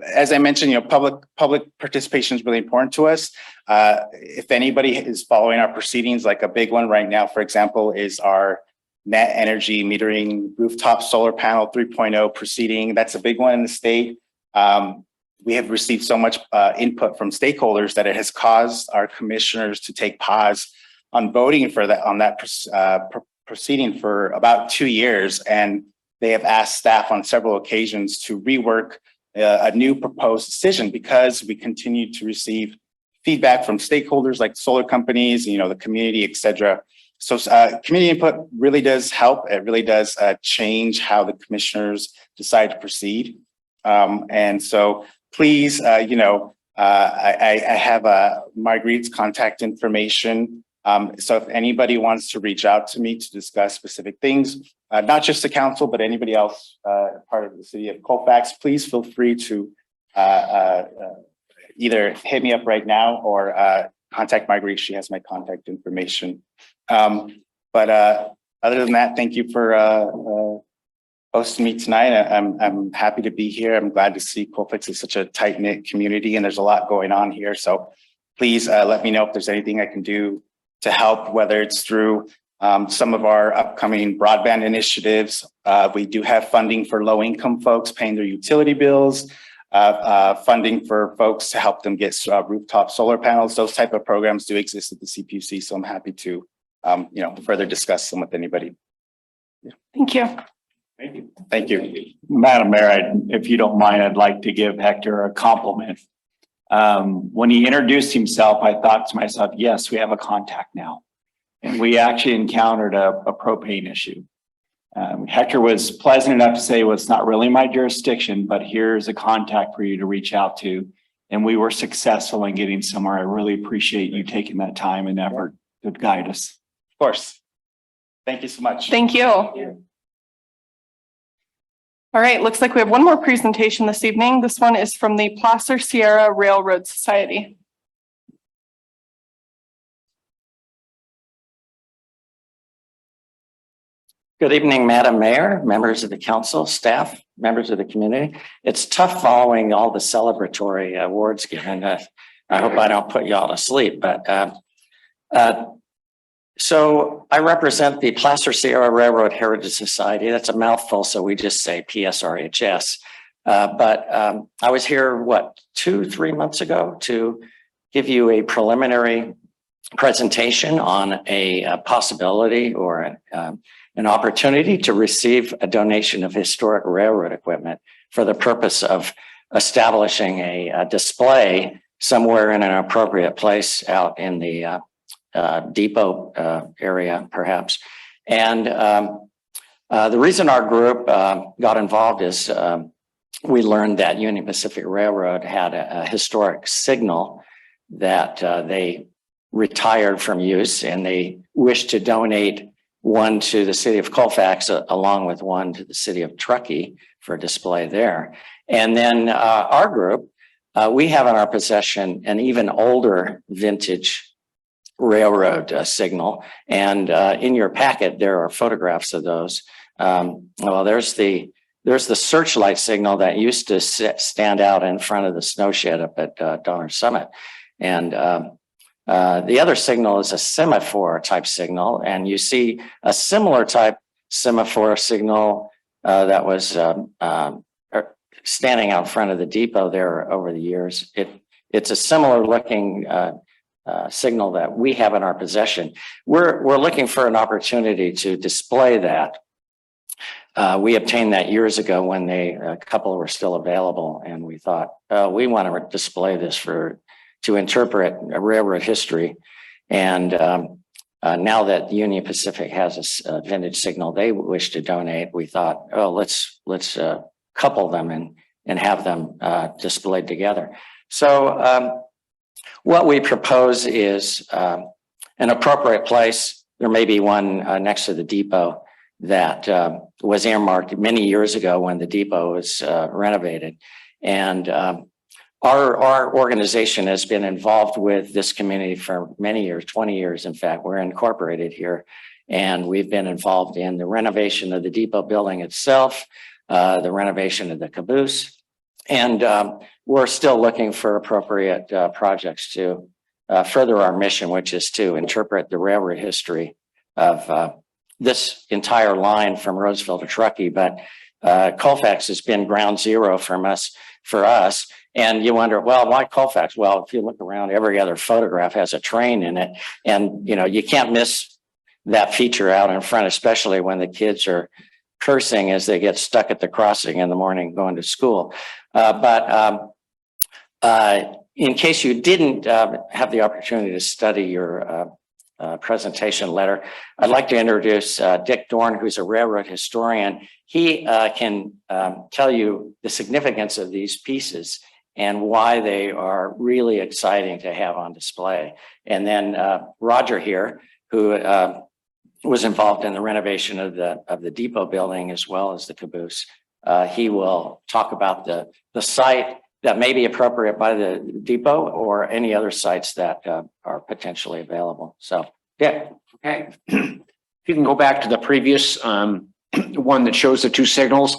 as I mentioned, public participation is really important to us. If anybody is following our proceedings, like a big one right now, for example, is our net energy metering rooftop solar panel 3.0 proceeding. That's a big one in the state. we have received so much input from stakeholders that it has caused our commissioners to take pause on voting for that proceeding for about 2 years. And they have asked staff on several occasions to rework a new proposed decision because we continue to receive feedback from stakeholders like solar companies, the community, et cetera. So community input really does help. It really does change how the commissioners decide to proceed. And so please, I have Marguerite's contact information. So if anybody wants to reach out to me to discuss specific things, not just the council, but anybody else part of the city of Colfax, please feel free to either hit me up right now or contact Marguerite. She has my contact information. But other than that, thank you for hosting me tonight. I'm happy to be here. I'm glad to see Colfax is such a tight-knit community and there's a lot going on here. So please let me know if there's anything I can do to help, whether it's through some of our upcoming broadband initiatives. We do have funding for low-income folks paying their utility bills, funding for folks to help them get rooftop solar panels. Those type of programs do exist at the CPUC, so I'm happy to further discuss them with anybody. Thank you. Thank you. Thank you. Madam Mayor, if you don't mind, I'd like to give Hector a compliment. When he introduced himself, I thought to myself, yes, we have a contact now. And we actually encountered a propane issue. Hector was pleasant enough to say, well, it's not really my jurisdiction, but here's a contact for you to reach out to. And we were successful in getting somewhere. I really appreciate you taking that time and effort to guide us. Of course. Thank you so much. Thank you. All right, looks like we have one more presentation this evening. This one is from the Placer Sierra Railroad Society. Good evening, Madam Mayor, members of the council, staff, members of the community. It's tough following all the celebratory awards given. I hope I don't put you all to sleep, but so I represent the Placer Sierra Railroad Heritage Society. That's a mouthful, so we just say PSRHS. But I was here, 2-3 months ago to give you a preliminary presentation on a possibility or an opportunity to receive a donation of historic railroad equipment for the purpose of establishing a display somewhere in an appropriate place out in the depot area, perhaps. And the reason our group got involved is we learned that Union Pacific Railroad had a historic signal that they retired from use, and they wished to donate one to the city of Colfax along with one to the city of Truckee for display there. And then our group, we have in our possession an even older vintage railroad signal. And in your packet, there are photographs of those. Well, there's the searchlight signal that used to stand out in front of the snow shed up at Donner Summit. And the other signal is a semaphore type signal. And you see a similar type semaphore signal that was standing out front of the depot there over the years. It's a similar looking signal that we have in our possession. We're looking for an opportunity to display that. We obtained that years ago when a couple were still available, and we thought, we want to display this to interpret railroad history. And now that Union Pacific has a vintage signal they wish to donate, we thought, let's couple them and have them displayed together. So what we propose is an appropriate place. There may be one next to the depot that was earmarked many years ago when the depot was renovated. And our organization has been involved with this community for many years, 20 years. In fact, we're incorporated here, and we've been involved in the renovation of the depot building itself, the renovation of the caboose. And we're still looking for appropriate projects to further our mission, which is to interpret the railroad history of this entire line from Roseville to Truckee. But Colfax has been ground zero for us. And you wonder, well, why Colfax? Well, if you look around, every other photograph has a train in it. And, you can't miss that feature out in front, especially when the kids are cursing as they get stuck at the crossing in the morning going to school. In case you didn't have the opportunity to study your presentation letter, I'd like to introduce Dick Dorn, who's a railroad historian. He can tell you the significance of these pieces and why they are really exciting to have on display. And then Roger here, who was involved in the renovation of the depot building as well as the caboose. He will talk about the site that may be appropriate by the depot or any other sites that are potentially available. So, yeah. Okay. If you can go back to the previous one that shows the two signals.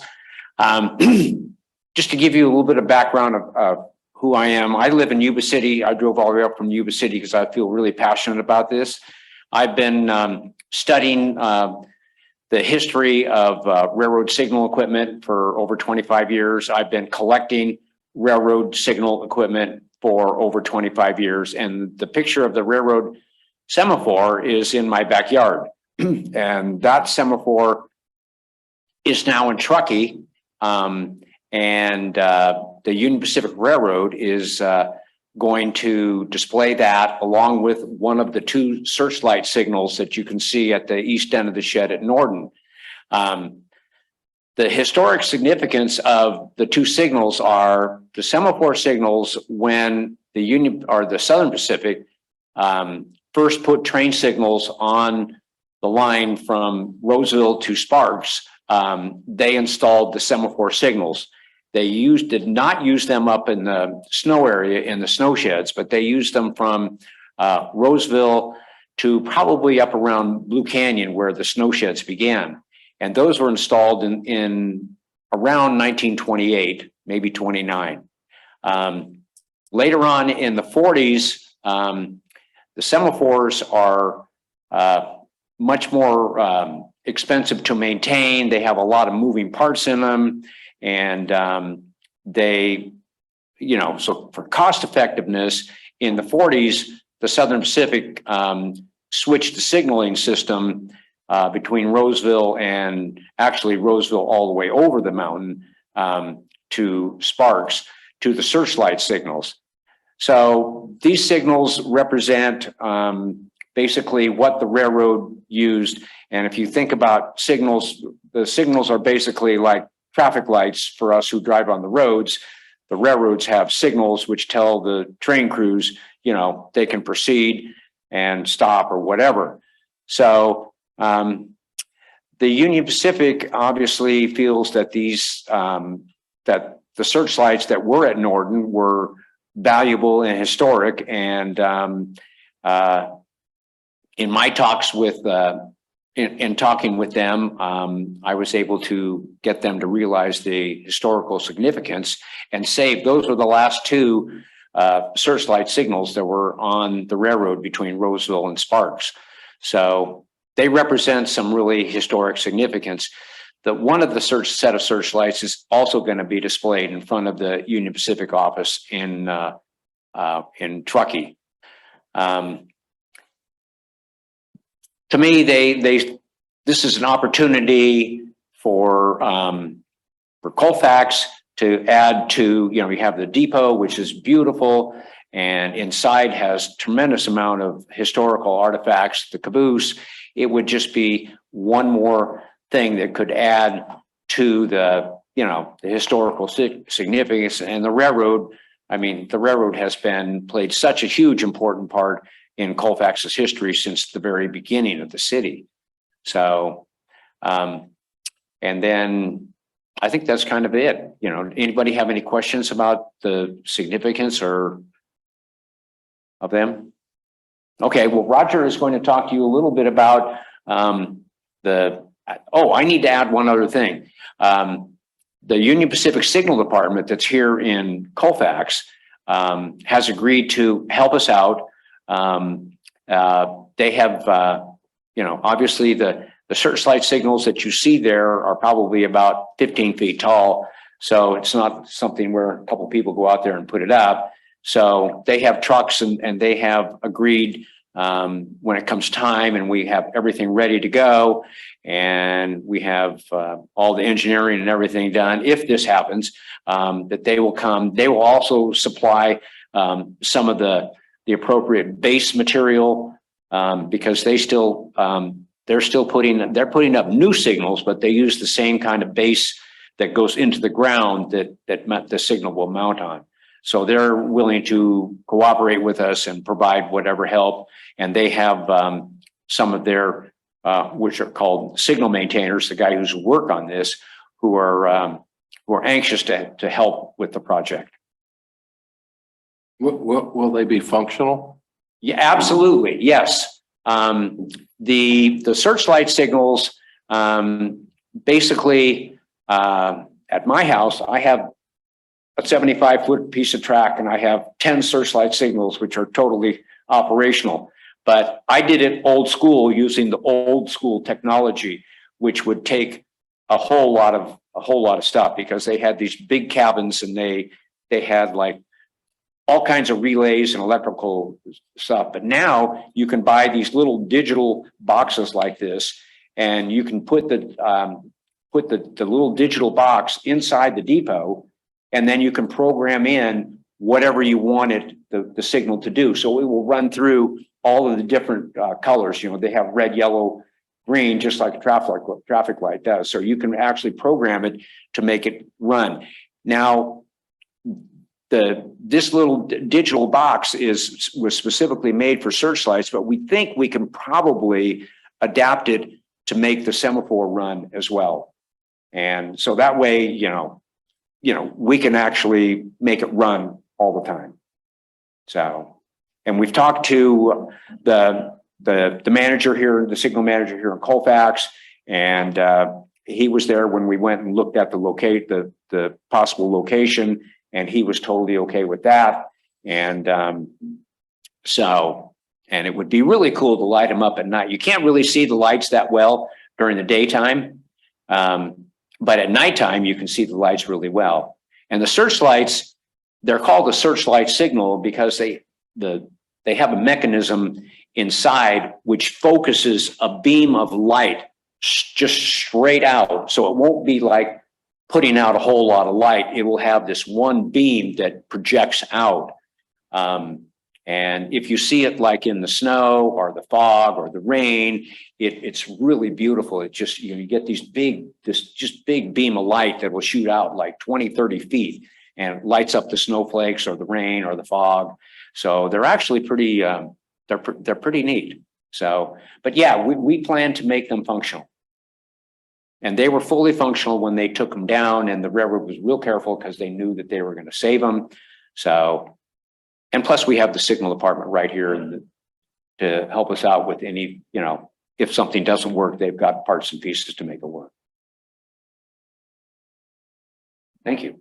Just to give you a little bit of background of who I am. I live in Yuba City. I drove all the way up from Yuba City because I feel really passionate about this. I've been studying the history of railroad signal equipment for over 25 years. I've been collecting railroad signal equipment for over 25 years. And the picture of the railroad semaphore is in my backyard. And that semaphore is now in Truckee. The Union Pacific Railroad is going to display that along with one of the two searchlight signals that you can see at the east end of the shed at Norden. The historic significance of the two signals are the semaphore signals when the Union or the Southern Pacific first put train signals on the line from Roseville to Sparks. They installed the semaphore signals. They did not use them up in the snow area in the snow sheds, but they used them from Roseville to probably up around Blue Canyon where the snow sheds began. And those were installed in around 1928, maybe 29. Later on in the 40s, the semaphores are much more expensive to maintain. They have a lot of moving parts in them. And so for cost effectiveness in the 40s, the Southern Pacific switched the signaling system between Roseville and actually Roseville all the way over the mountain to Sparks to the searchlight signals. So these signals represent basically what the railroad used. And if you think about signals, the signals are basically like traffic lights for us who drive on the roads. The railroads have signals which tell the train crews, they can proceed and stop or whatever. So the Union Pacific obviously feels that that the searchlights that were at Norden were valuable and historic. And in my talks with in talking with them, I was able to get them to realize the historical significance and save. Those were the last two searchlight signals that were on the railroad between Roseville and Sparks. So they represent some really historic significance. That one of the set of searchlights is also going to be displayed in front of the Union Pacific office in Truckee. To me, this is an opportunity for Colfax to add to, you have the depot, which is beautiful, and inside has tremendous amount of historical artifacts. The caboose, it would just be one more thing that could add to the historical significance. And the railroad, the railroad has played such a huge important part in Colfax's history since the very beginning of the city. So, and then I think that's kind of it. Anybody have any questions about the significance of them? Okay, well, Roger is going to talk to you a little bit about I need to add one other thing. The Union Pacific Signal Department that's here in Colfax has agreed to help us out. They have, obviously the searchlight signals that you see there are probably about 15 feet tall. So it's not something where a couple of people go out there and put it up. So they have trucks and they have agreed when it comes time and we have everything ready to go and we have all the engineering and everything done, if this happens, that they will come. They will also supply some of the appropriate base material because they're still putting up new signals, but they use the same kind of base that goes into the ground that the signal will mount on. So they're willing to cooperate with us and provide whatever help. And they have some of their, which are called signal maintainers, the guy who's work on this, who are anxious to help with the project. Will they be functional? Yeah, absolutely. Yes. The searchlight signals, basically, at my house, I have a 75-foot piece of track and I have 10 searchlight signals, which are totally operational. But I did it old school using the old school technology, which would take a whole lot of stuff because they had these big cabins and they had like all kinds of relays and electrical stuff. But now you can buy these little digital boxes like this, and you can put the little digital box inside the depot, and then you can program in whatever you wanted the signal to do. So it will run through all of the different colors. You know, they have red, yellow, green, just like a traffic light does. So you can actually program it to make it run. Now, this little digital box was specifically made for searchlights, but we think we can probably adapt it to make the semaphore run as well. And so that way, you know, we can actually make it run all the time. So, and we've talked to the manager here, the signal manager here in Colfax, and he was there when we went and looked at the possible location, and he was totally okay with that. And and it would be really cool to light them up at night. You can't really see the lights that well during the daytime, but at nighttime you can see the lights really well. And the searchlights, they're called the searchlight signal because they have a mechanism inside which focuses a beam of light just straight out. So it won't be like putting out a whole lot of light. It will have this one beam that projects out. And if you see it like in the snow or the fog or the rain, it's really beautiful. It just, you get this big beam of light that will shoot out like 20, 30 feet and lights up the snowflakes or the rain or the fog. So they're actually pretty, they're pretty neat. So, but yeah, we plan to make them functional. And they were fully functional when they took them down, and the railroad was real careful because they knew that they were going to save them. So, and plus we have the signal department right here to help us out with any, if something doesn't work, they've got parts and pieces to make it work. Thank you.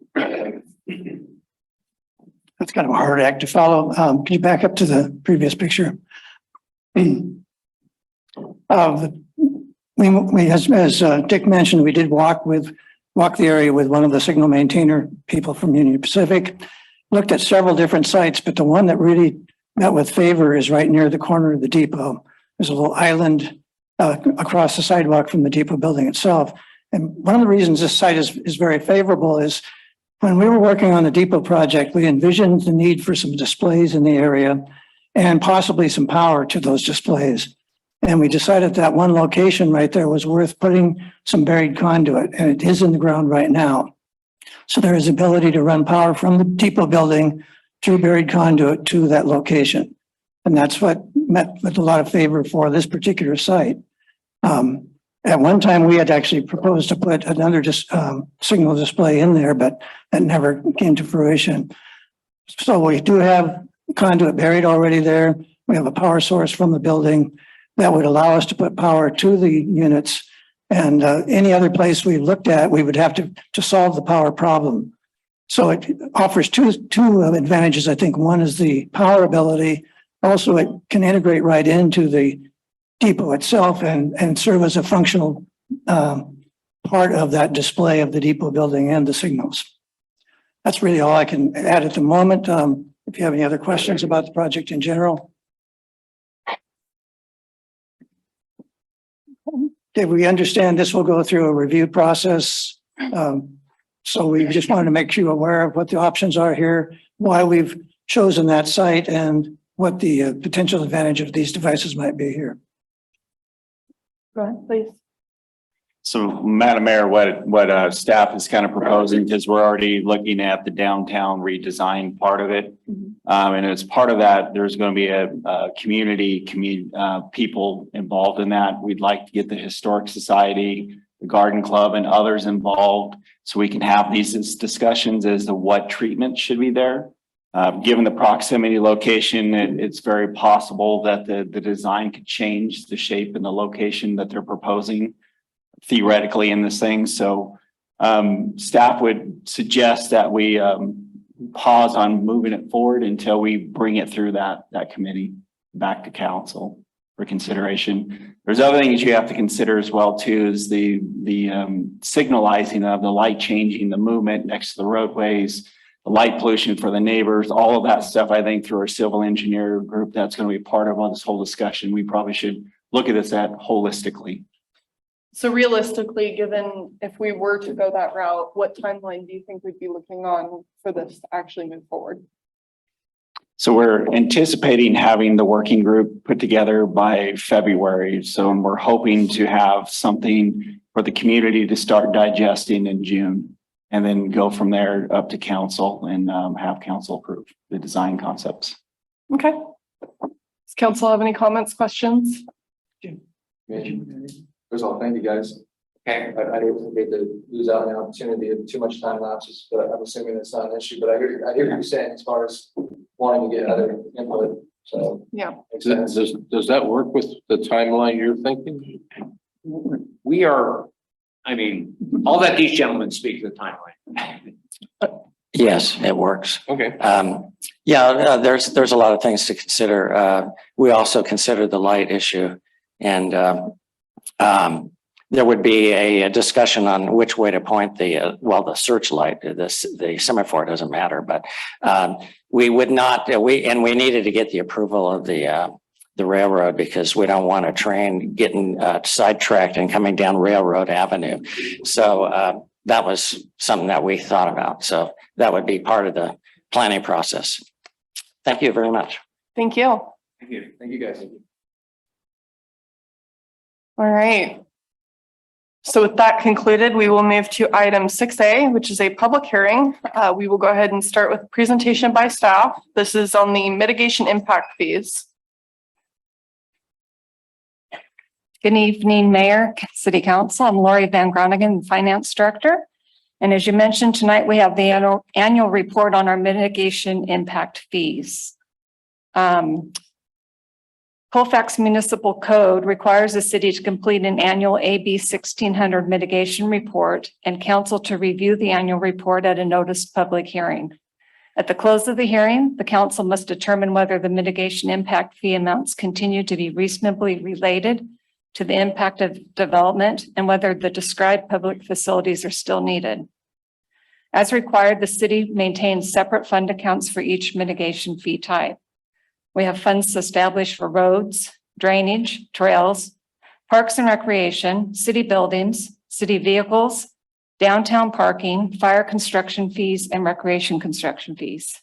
That's kind of a hard act to follow. Can you back up to the previous picture? As Dick mentioned, we did walk the area with one of the signal maintainer people from Union Pacific. Looked at several different sites, but the one that really met with favor is right near the corner of the depot. There's a little island across the sidewalk from the depot building itself. And one of the reasons this site is very favorable is when we were working on the depot project, we envisioned the need for some displays in the area and possibly some power to those displays. And we decided that one location right there was worth putting some buried conduit, and it is in the ground right now. So there is ability to run power from the depot building through buried conduit to that location. And that's what met with a lot of favor for this particular site. At one time, we had actually proposed to put another signal display in there, but that never came to fruition. So we do have conduit buried already there. We have a power source from the building that would allow us to put power to the units. And any other place we looked at, we would have to solve the power problem. So it offers two advantages. I think one is the power ability. Also, it can integrate right into the depot itself and serve as a functional part of that display of the depot building and the signals. That's really all I can add at the moment. If you have any other questions about the project in general. Okay, we understand this will go through a review process. So we just wanted to make you aware of what the options are here, why we've chosen that site, and what the potential advantage of these devices might be here. Go ahead, please. So Madam Mayor, what staff is kind of proposing, because we're already looking at the downtown redesign part of it. And as part of that, there's going to be a community people involved in that. We'd like to get the Historic Society, the Garden Club, and others involved, so we can have these discussions as to what treatment should be there. Given the proximity location, it's very possible that the design could change the shape and the location that they're proposing theoretically in this thing. So staff would suggest that we pause on moving it forward until we bring it through that committee back to council for consideration. There's other things you have to consider as well too, is the signalizing of the light changing, the movement next to the roadways, the light pollution for the neighbors, all of that stuff. I think through our civil engineer group, that's going to be part of this whole discussion. We probably should look at this holistically. So realistically, given if we were to go that route, what timeline do you think we'd be looking on for this to actually move forward? So we're anticipating having the working group put together by February. So we're hoping to have something for the community to start digesting in June, and then go from there up to council and have council approve the design concepts. Okay. Does council have any comments, questions? First of all, thank you guys. Okay. I don't hate to lose out on the opportunity of too much time lapses, but I'm assuming that's not an issue. But I hear what you're saying as far as wanting to get other input. So yeah. Does that work with the timeline you're thinking? We are, I mean, I'll let these gentlemen speak to the timeline. Yes, it works. Okay. Yeah, there's a lot of things to consider. We also consider the light issue, and there would be a discussion on which way to point the searchlight. The semaphore doesn't matter, but we would not. We needed to get the approval of the railroad, because we don't want a train getting sidetracked and coming down Railroad Avenue. So that was something that we thought about. So that would be part of the planning process. Thank you very much. Thank you. thank you. Thank you guys. All right. So with that concluded, we will move to item 6A, which is a public hearing. We will go ahead and start with a presentation by staff. This is on the mitigation impact fees. Good evening, Mayor, City Council. I'm Lori Van Groningen, Finance Director. And as you mentioned tonight, we have the annual report on our mitigation impact fees. Colfax Municipal Code requires the city to complete an annual AB 1600 mitigation report and council to review the annual report at a noticed public hearing. At the close of the hearing, the council must determine whether the mitigation impact fee amounts continue to be reasonably related to the impact of development and whether the described public facilities are still needed. As required, the city maintains separate fund accounts for each mitigation fee type. We have funds established for roads, drainage, trails, parks and recreation, city buildings, city vehicles, downtown parking, fire construction fees, and recreation construction fees.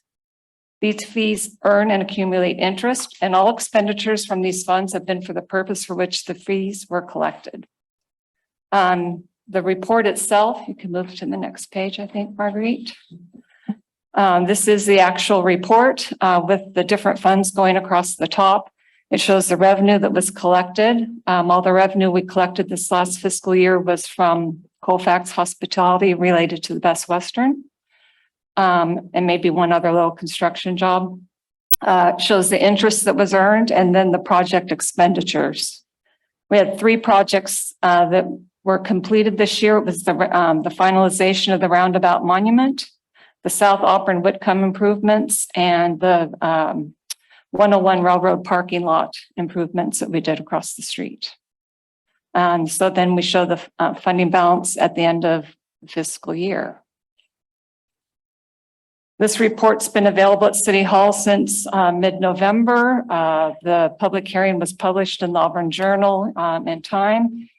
These fees earn and accumulate interest, and all expenditures from these funds have been for the purpose for which the fees were collected. The report itself, you can move to the next page, I think, Marguerite. This is the actual report with the different funds going across the top. It shows the revenue that was collected. All the revenue we collected this last fiscal year was from Colfax Hospitality related to the Best Western. And maybe one other little construction job. It shows the interest that was earned and then the project expenditures. We had 3 projects that were completed this year. It was the finalization of the roundabout monument, the South Opera and Whitcomb improvements, and the 101 Railroad parking lot improvements that we did across the street. So then we show the funding balance at the end of the fiscal year. This report's been available at City Hall since mid-November. The public hearing was published in the Auburn Journal in time.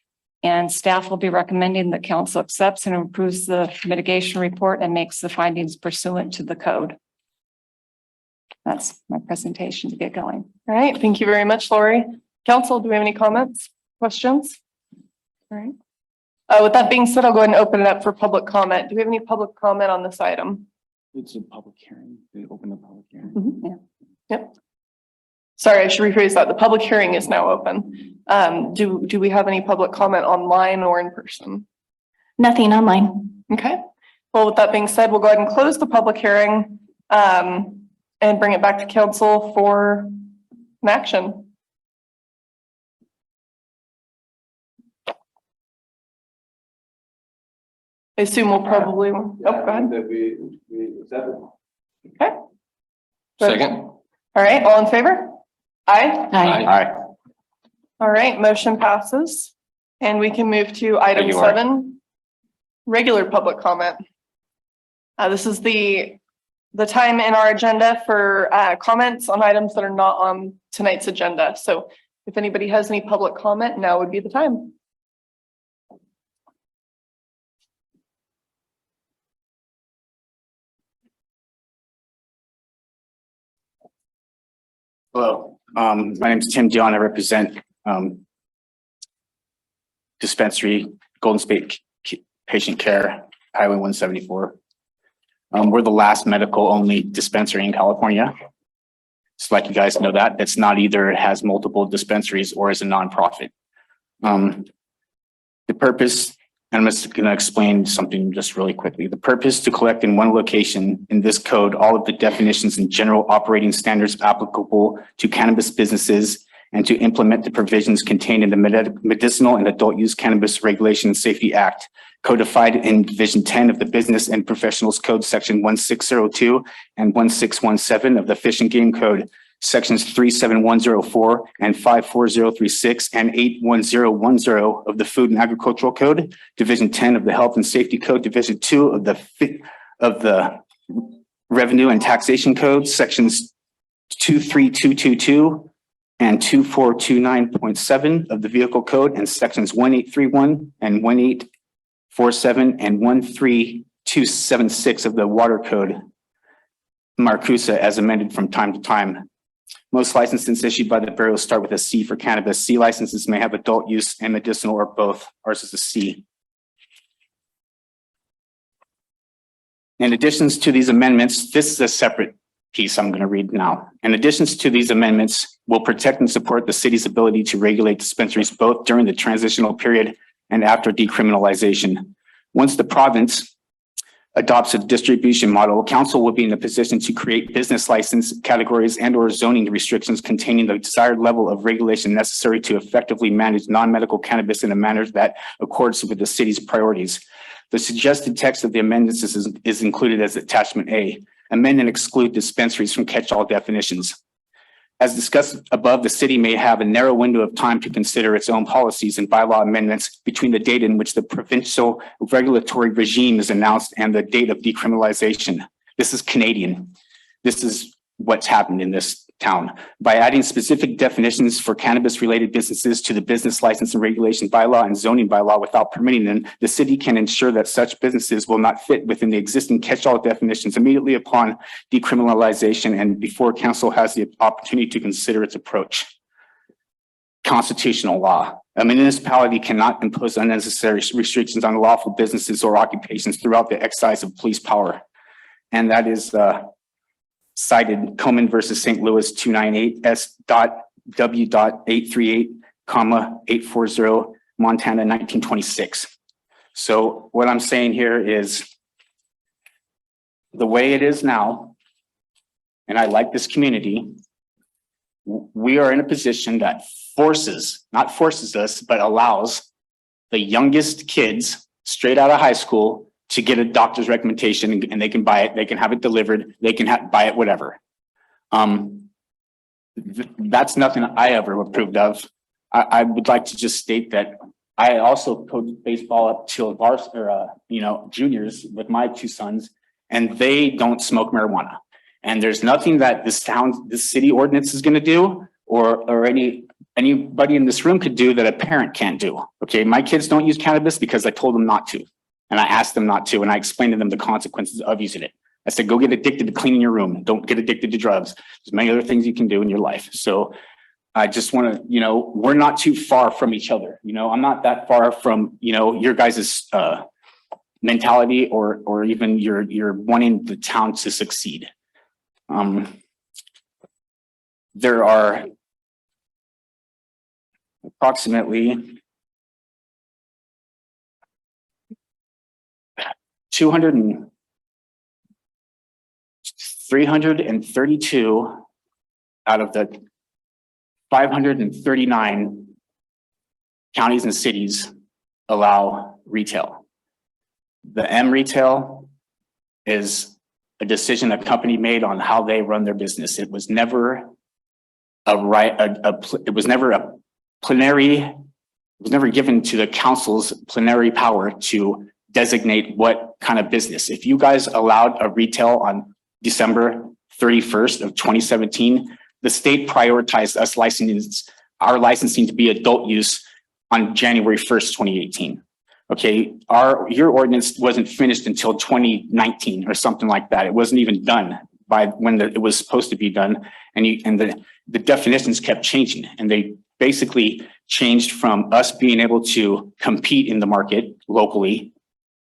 And staff will be recommending that council accepts and approves the mitigation report and makes the findings pursuant to the code. That's my presentation to get going. All right, thank you very much, Lori. Council, do we have any comments, questions? All right. With that being said, I'll go ahead and open it up for public comment. Do we have any public comment on this item? It's a public hearing. They open the public hearing. Yeah. Yep. Sorry, I should rephrase that. The public hearing is now open. Do we have any public comment online or in person? Nothing online. Okay. Well, with that being said, we'll go ahead and close the public hearing and bring it back to council for an action. I assume we'll probably, oh, go ahead. Okay. Second. All right, all in favor? Aye. Aye. All right, motion passes. And we can move to item Thank you, Laura. 7, regular public comment. This is the time in our agenda for comments on items that are not on tonight's agenda. So if anybody has any public comment, now would be the time. Hello, my name is Tim Dion. I represent dispensary, Golden State Patient Care, Highway 174. We're the last medical only dispensary in California. Just like you guys know that, it's not either it has multiple dispensaries or is a nonprofit. The purpose, and I'm just going to explain something just really quickly. The purpose to collect in one location in this code all of the definitions and general operating standards applicable to cannabis businesses and to implement the provisions contained in the Medicinal and Adult Use Cannabis Regulation and Safety Act, codified in Division 10 of the Business and Professionals Code, Section 1602 and 1617 of the Fish and Game Code, Sections 37104 and 54036 and 81010 of the Food and Agricultural Code, Division 10 of the Health and Safety Code, Division 2 of the Revenue and Taxation Code, Sections 23222 and 2429.7 of the Vehicle Code, and Sections 1831 and 1847 and 13276 of the Water Code, Marcusa, as amended from time to time. Most licenses issued by the Bureau start with a C for cannabis. C licenses may have adult use and medicinal or both. Ours is a C. In addition to these amendments, this is a separate piece I'm going to read now. In addition to these amendments, will protect and support the city's ability to regulate dispensaries both during the transitional period and after decriminalization. Once the province adopts a distribution model, council will be in a position to create business license categories and or zoning restrictions containing the desired level of regulation necessary to effectively manage non-medical cannabis in a manner that accords with the city's priorities. The suggested text of the amendments is included as attachment A. Amend and exclude dispensaries from catch-all definitions. As discussed above, the city may have a narrow window of time to consider its own policies and bylaw amendments between the date in which the provincial regulatory regime is announced and the date of decriminalization. This is Canadian. This is what's happened in this town. By adding specific definitions for cannabis-related businesses to the business license and regulation bylaw and zoning bylaw without permitting them, the city can ensure that such businesses will not fit within the existing catch-all definitions immediately upon decriminalization and before council has the opportunity to consider its approach. Constitutional law. A municipality cannot impose unnecessary restrictions on lawful businesses or occupations throughout the exercise of police power. And that is cited Coleman versus St. Louis 298 S.W.838, 840, Montana 1926. So what I'm saying here is the way it is now, and I like this community, we are in a position that not forces us, but allows the youngest kids straight out of high school to get a doctor's recommendation and they can buy it, they can have it delivered, they can buy it, whatever. That's nothing I ever approved of. I would like to just state that I also coached baseball up till juniors with my two sons, and they don't smoke marijuana. And there's nothing that this city ordinance is going to do, or anybody in this room could do that a parent can't do. Okay, my kids don't use cannabis because I told them not to, and I asked them not to, and I explained to them the consequences of using it. I said, go get addicted to cleaning your room. Don't get addicted to drugs. There's many other things you can do in your life. So I just want to, we're not too far from each other. I'm not that far from, your guys' mentality or even you're wanting the town to succeed. There are approximately 332 out of the 539 counties and cities allow retail. The M retail is a decision a company made on how they run their business. It was never it was never given to the council's plenary power to designate what kind of business. If you guys allowed a retail on December 31st of 2017, the state prioritized our licensing to be adult use on January 1st, 2018. Okay, your ordinance wasn't finished until 2019 or something like that. It wasn't even done by when it was supposed to be done. And the definitions kept changing, and they basically changed from us being able to compete in the market locally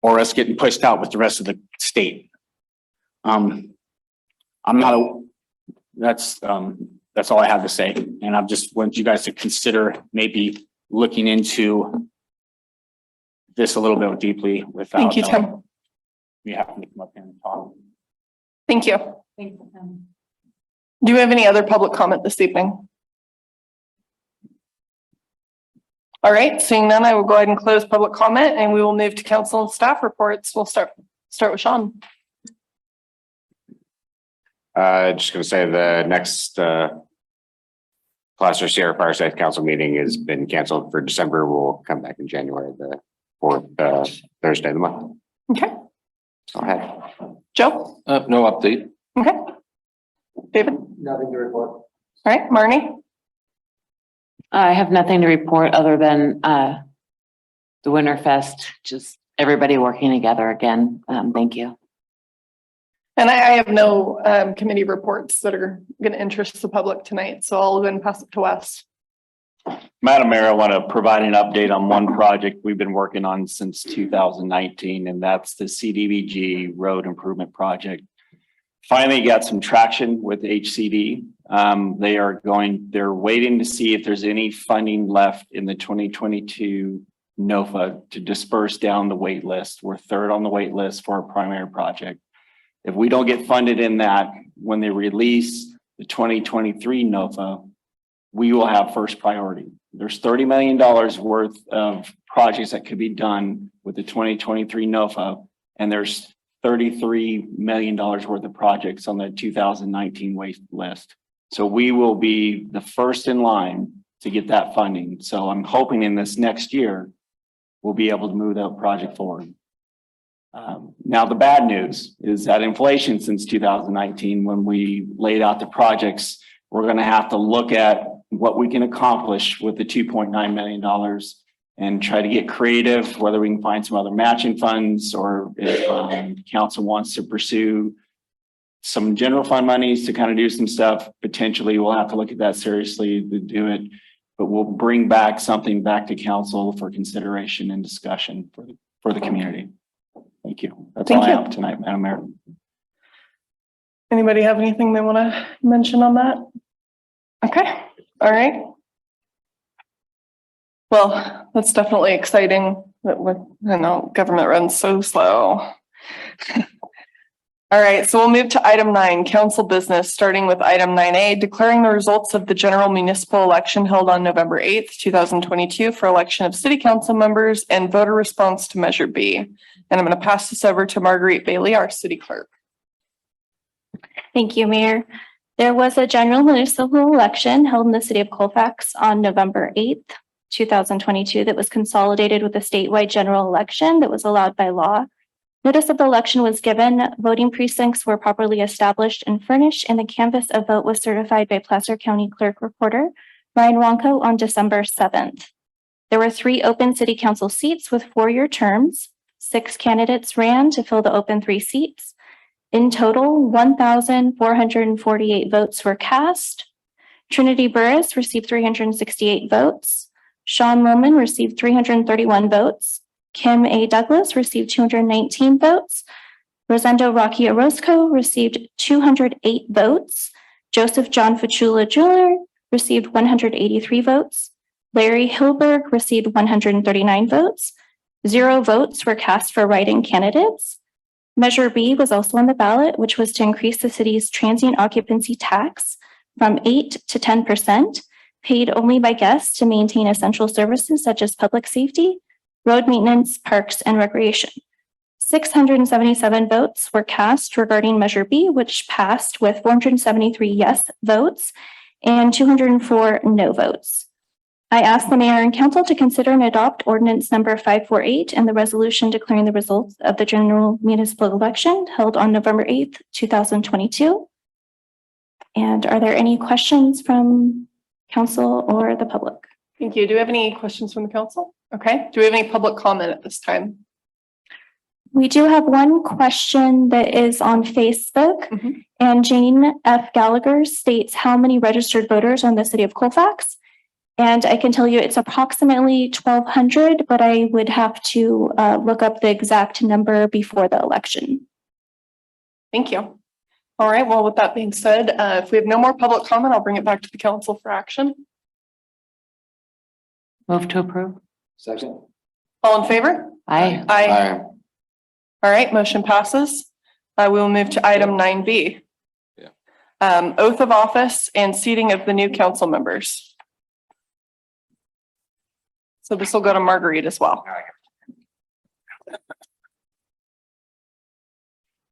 or us getting pushed out with the rest of the state. That's all I have to say. And I just want you guys to consider maybe looking into this a little bit deeply without. Thank you, Tim. You have to come up here and talk. Thank you. Do you have any other public comment this evening? All right, seeing none, I will go ahead and close public comment and we will move to council and staff reports. We'll start with Sean. Just gonna say the next Placer Sierra Fireside Council meeting has been canceled for December. We'll come back in January, the 4th Thursday of the month. Okay. Go ahead. Joe? No update. Okay. David? Nothing to report. All right, Marnie? I have nothing to report other than the Winterfest, just everybody working together again. Thank you. And I have no committee reports that are going to interest the public tonight, so I'll go ahead and pass it to Wes. Madam Mayor, I want to provide an update on one project we've been working on since 2019, and that's the CDBG Road Improvement Project. Finally got some traction with HCD. They're waiting to see if there's any funding left in the 2022 NOFA to disperse down the wait list. We're third on the wait list for our primary project. If we don't get funded in that, when they release the 2023 NOFA, we will have first priority. There's $30 million worth of projects that could be done with the 2023 NOFA, and there's $33 million worth of projects on the 2019 waste list. So we will be the first in line to get that funding. So I'm hoping in this next year, we'll be able to move that project forward. Now, the bad news is that inflation since 2019, when we laid out the projects, we're going to have to look at what we can accomplish with the $2.9 million and try to get creative, whether we can find some other matching funds or if council wants to pursue some general fund monies to kind of do some stuff. Potentially, we'll have to look at that seriously to do it, but we'll bring back something back to council for consideration and discussion for the community. Thank you. That's all I have tonight, Madam Mayor. Anybody have anything they want to mention on that? Okay, all right. Well, that's definitely exciting. I know government runs so slow. All right, so we'll move to item 9, council business, starting with item 9A, declaring the results of the general municipal election held on November 8th, 2022 for election of city council members and voter response to Measure B. And I'm going to pass this over to Marguerite Bailey, our city clerk. Thank you, Mayor. There was a general municipal election held in the city of Colfax on November 8th. 2022 that was consolidated with a statewide general election that was allowed by law. Notice of the election was given, voting precincts were properly established and furnished, and the canvass of vote was certified by Placer County Clerk Recorder Ryan Wonko on December 7th. There were 3 open city council seats with 4-year terms. 6 candidates ran to fill the open 3 seats. In total, 1,448 votes were cast. Trinity Burris received 368 votes. Sean Lohman received 331 votes. Kim A. Douglas received 219 votes. Rosendo Rocky Orozco received 208 votes. Joseph John Fachula Jr. received 183 votes. Larry Hilberg received 139 votes. 0 votes were cast for write-in candidates. Measure B was also on the ballot, which was to increase the city's transient occupancy tax from 8 to 10%, paid only by guests to maintain essential services such as public safety, road maintenance, parks, and recreation. 677 votes were cast regarding Measure B, which passed with 473 yes votes and 204 no votes. I ask the mayor and council to consider and adopt ordinance number 548 and the resolution declaring the results of the general municipal election held on November 8th, 2022. And are there any questions from council or the public? Thank you. Do we have any questions from the council? Okay. Do we have any public comment at this time? We do have one question that is on Facebook, and Jane F. Gallagher states how many registered voters are in the city of Colfax. And I can tell you it's approximately 1,200, but I would have to look up the exact number before the election. Thank you. All right. Well, with that being said, if we have no more public comment, I'll bring it back to the council for action. Move to approve. Second. All in favor? Aye. Aye. All right, motion passes. We will move to item 9B. Oath of office and seating of the new council members. So this will go to Marguerite as well.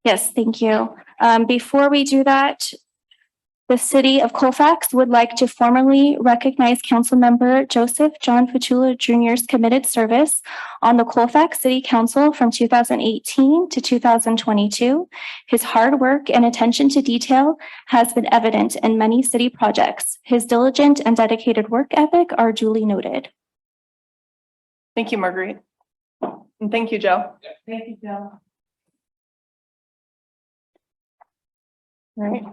Yes, thank you. Before we do that, the city of Colfax would like to formally recognize Councilmember Joseph John Fachula Jr.'s committed service on the Colfax City Council from 2018 to 2022. His hard work and attention to detail has been evident in many city projects. His diligent and dedicated work ethic are duly noted. Thank you, Marguerite. And thank you, Joe. Thank you, Joe. All right.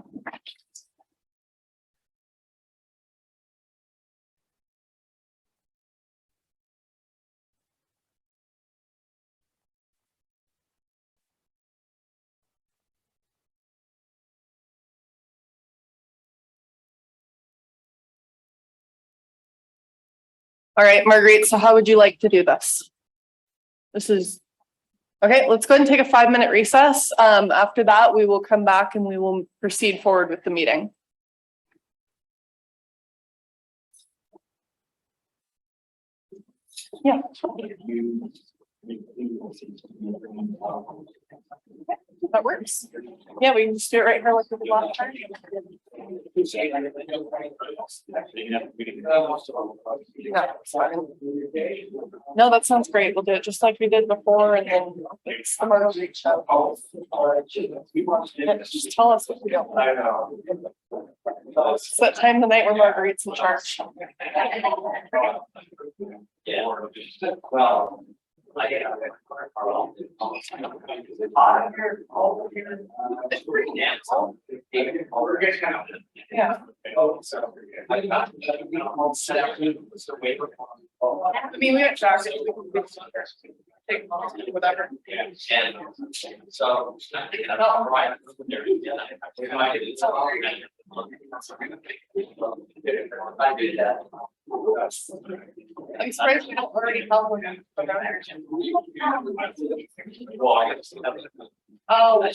All right, Marguerite, so how would you like to do this? Okay, let's go ahead and take a 5-minute recess. After that, we will come back and we will proceed forward with the meeting. Yeah. That works. Yeah, we can just do it right here like we did last time. No, that sounds great. We'll do it just like we did before, and then it's the Marguerite show. Yeah, just tell us what we don't know. It's that time of the night where Marguerite's in charge. Yeah. Well. Yeah. I mean, we have jobs. Take whatever. So. I did that. I'm surprised we don't already help with them. Oh.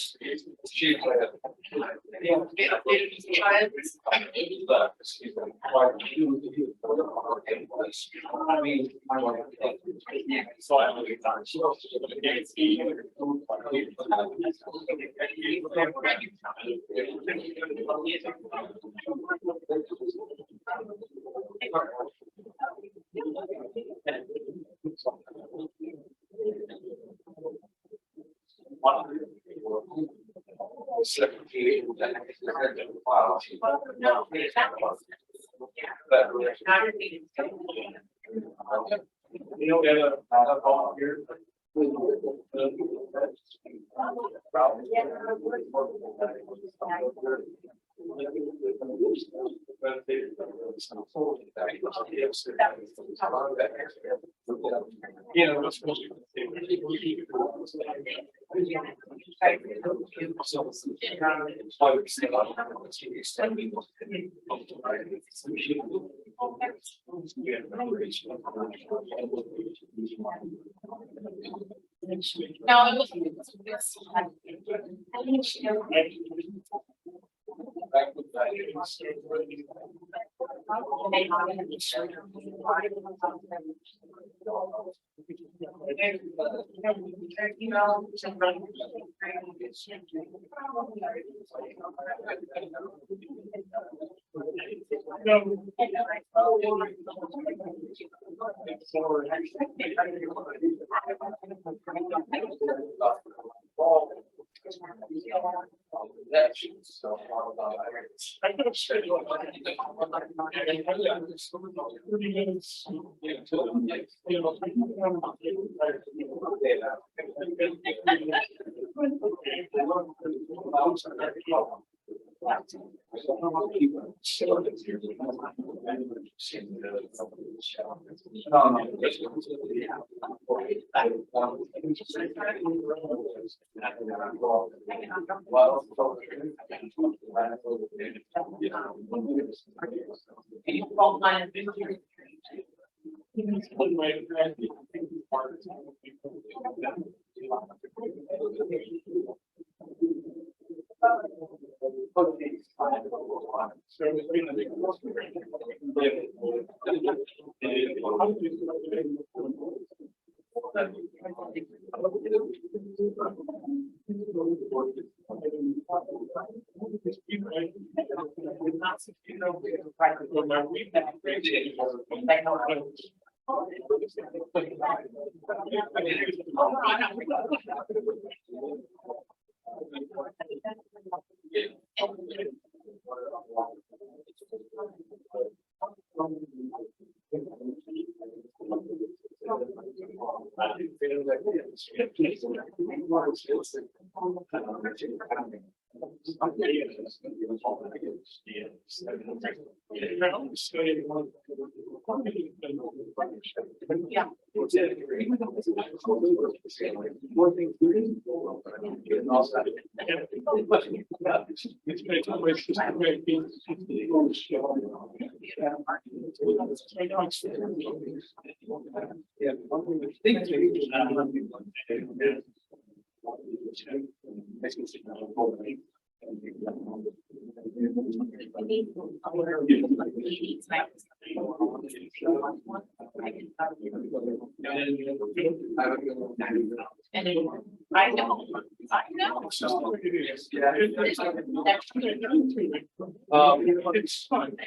It's fun.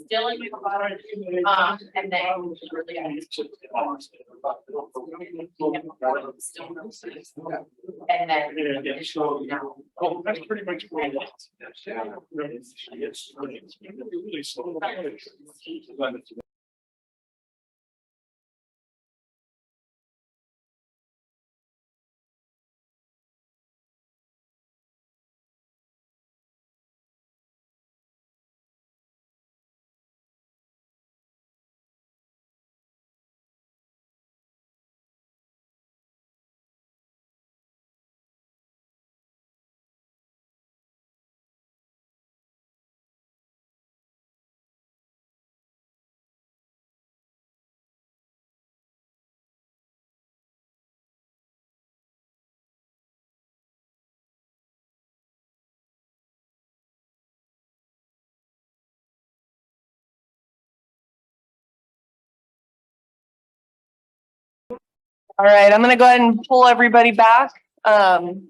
Still in my water, and then and then. Oh, that's pretty much what it is. It's really slow. All right, I'm gonna go ahead and pull everybody back. And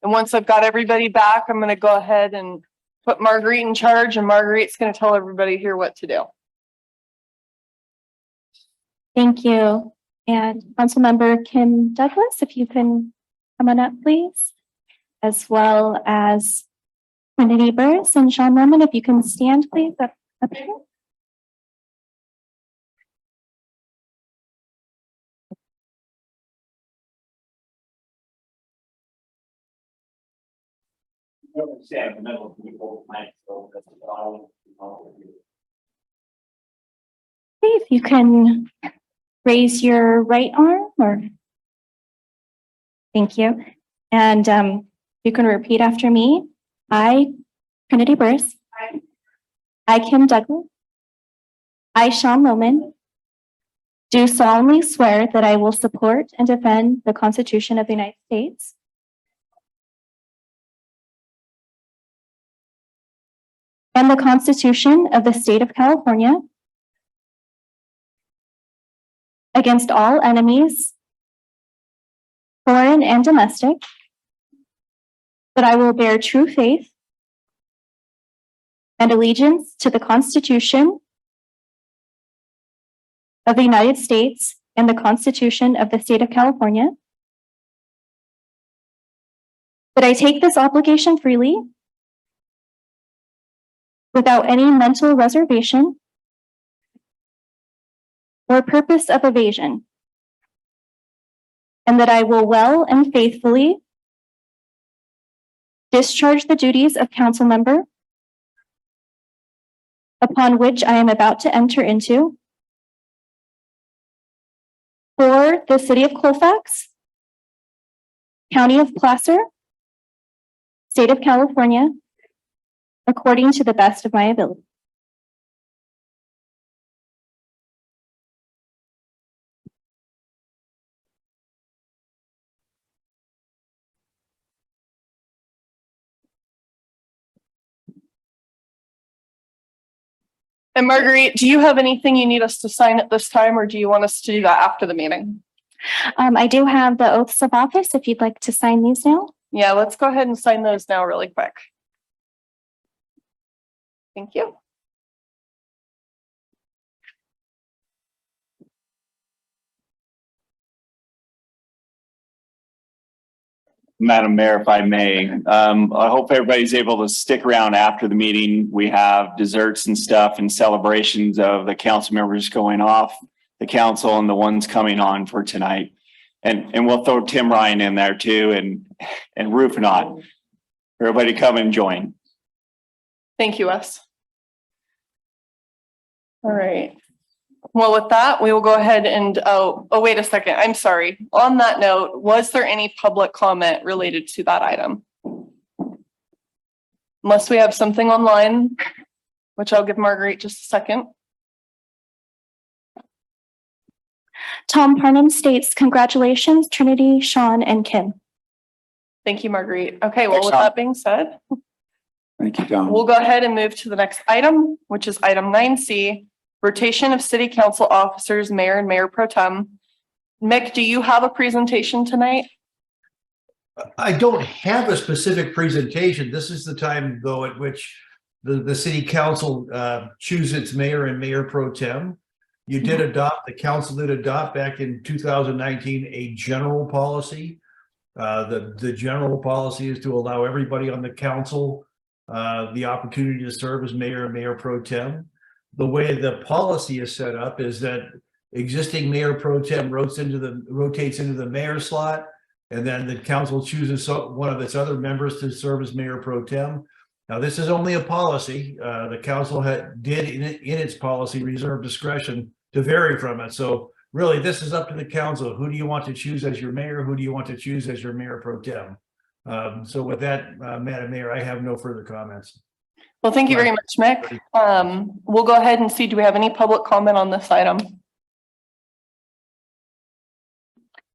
once I've got everybody back, I'm gonna go ahead and put Marguerite in charge, and Marguerite's gonna tell everybody here what to do. Thank you. And Councilmember Kim Douglas, if you can come on up, please, as well as Trinity Burris and Sean Lemon, if you can stand, please, up here. If you can raise your right arm, or thank you. And you can repeat after me. I, Trinity Burris. I, Kim Douglas. I, Sean Lohman. Do solemnly swear that I will support and defend the Constitution of the United States and the Constitution of the State of California against all enemies, foreign and domestic, that I will bear true faith and allegiance to the Constitution of the United States and the Constitution of the State of California, that I take this obligation freely without any mental reservation or purpose of evasion, and that I will well and faithfully discharge the duties of council member upon which I am about to enter into for the City of Colfax, County of Placer, State of California, according to the best of my ability. And Marguerite, do you have anything you need us to sign at this time, or do you want us to do that after the meeting? I do have the oaths of office if you'd like to sign these now. Yeah, let's go ahead and sign those now really quick. Thank you. Madam Mayor, if I may, I hope everybody's able to stick around after the meeting. We have desserts and stuff and celebrations of the council members going off the council and the ones coming on for tonight. And we'll throw Tim Ryan in there too, and Roof-Not. Everybody come and join. Thank you, Wes. All right. Well, with that, we will go ahead and, oh, wait a second. I'm sorry. On that note, was there any public comment related to that item? Unless we have something online, which I'll give Marguerite just a second. Tom Parnham states, congratulations, Trinity, Sean, and Kim. Thank you, Marguerite. Okay, well, Thanks, with Tom. that being said, Thank you, Tom. we'll go ahead and move to the next item, which is item 9C, rotation of city council officers, mayor and mayor pro tem. Mick, do you have a presentation tonight? I don't have a specific presentation. This is the time, though, at which the city council chooses its mayor and mayor pro tem. You did adopt, the council did adopt back in 2019, a general policy. The general policy is to allow everybody on the council the opportunity to serve as mayor and mayor pro tem. The way the policy is set up is that existing mayor pro tem rotates into the mayor slot, and then the council chooses one of its other members to serve as mayor pro tem. Now, this is only a policy. The council did in its policy reserve discretion to vary from it. So really, this is up to the council. Who do you want to choose as your mayor? Who do you want to choose as your mayor pro tem? So with that, Madam Mayor, I have no further comments. Well, thank you very much, Mick. We'll go ahead and see, do we have any public comment on this item?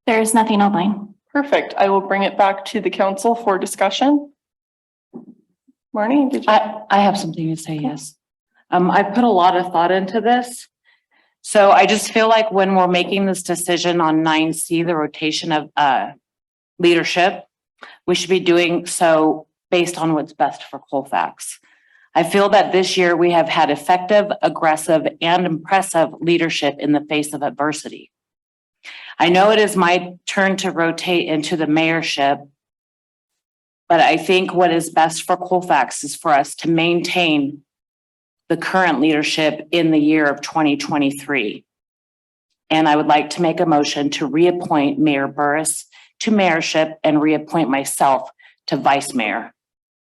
There is nothing online. Perfect. I will bring it back to the council for discussion. Marnie, did you? I have something to say, yes. I put a lot of thought into this. So I just feel like when we're making this decision on 9C, the rotation of leadership, we should be doing so based on what's best for Colfax. I feel that this year we have had effective, aggressive, and impressive leadership in the face of adversity. I know it is my turn to rotate into the mayorship, but I think what is best for Colfax is for us to maintain the current leadership in the year of 2023. And I would like to make a motion to reappoint Mayor Burris to mayorship and reappoint myself to vice mayor.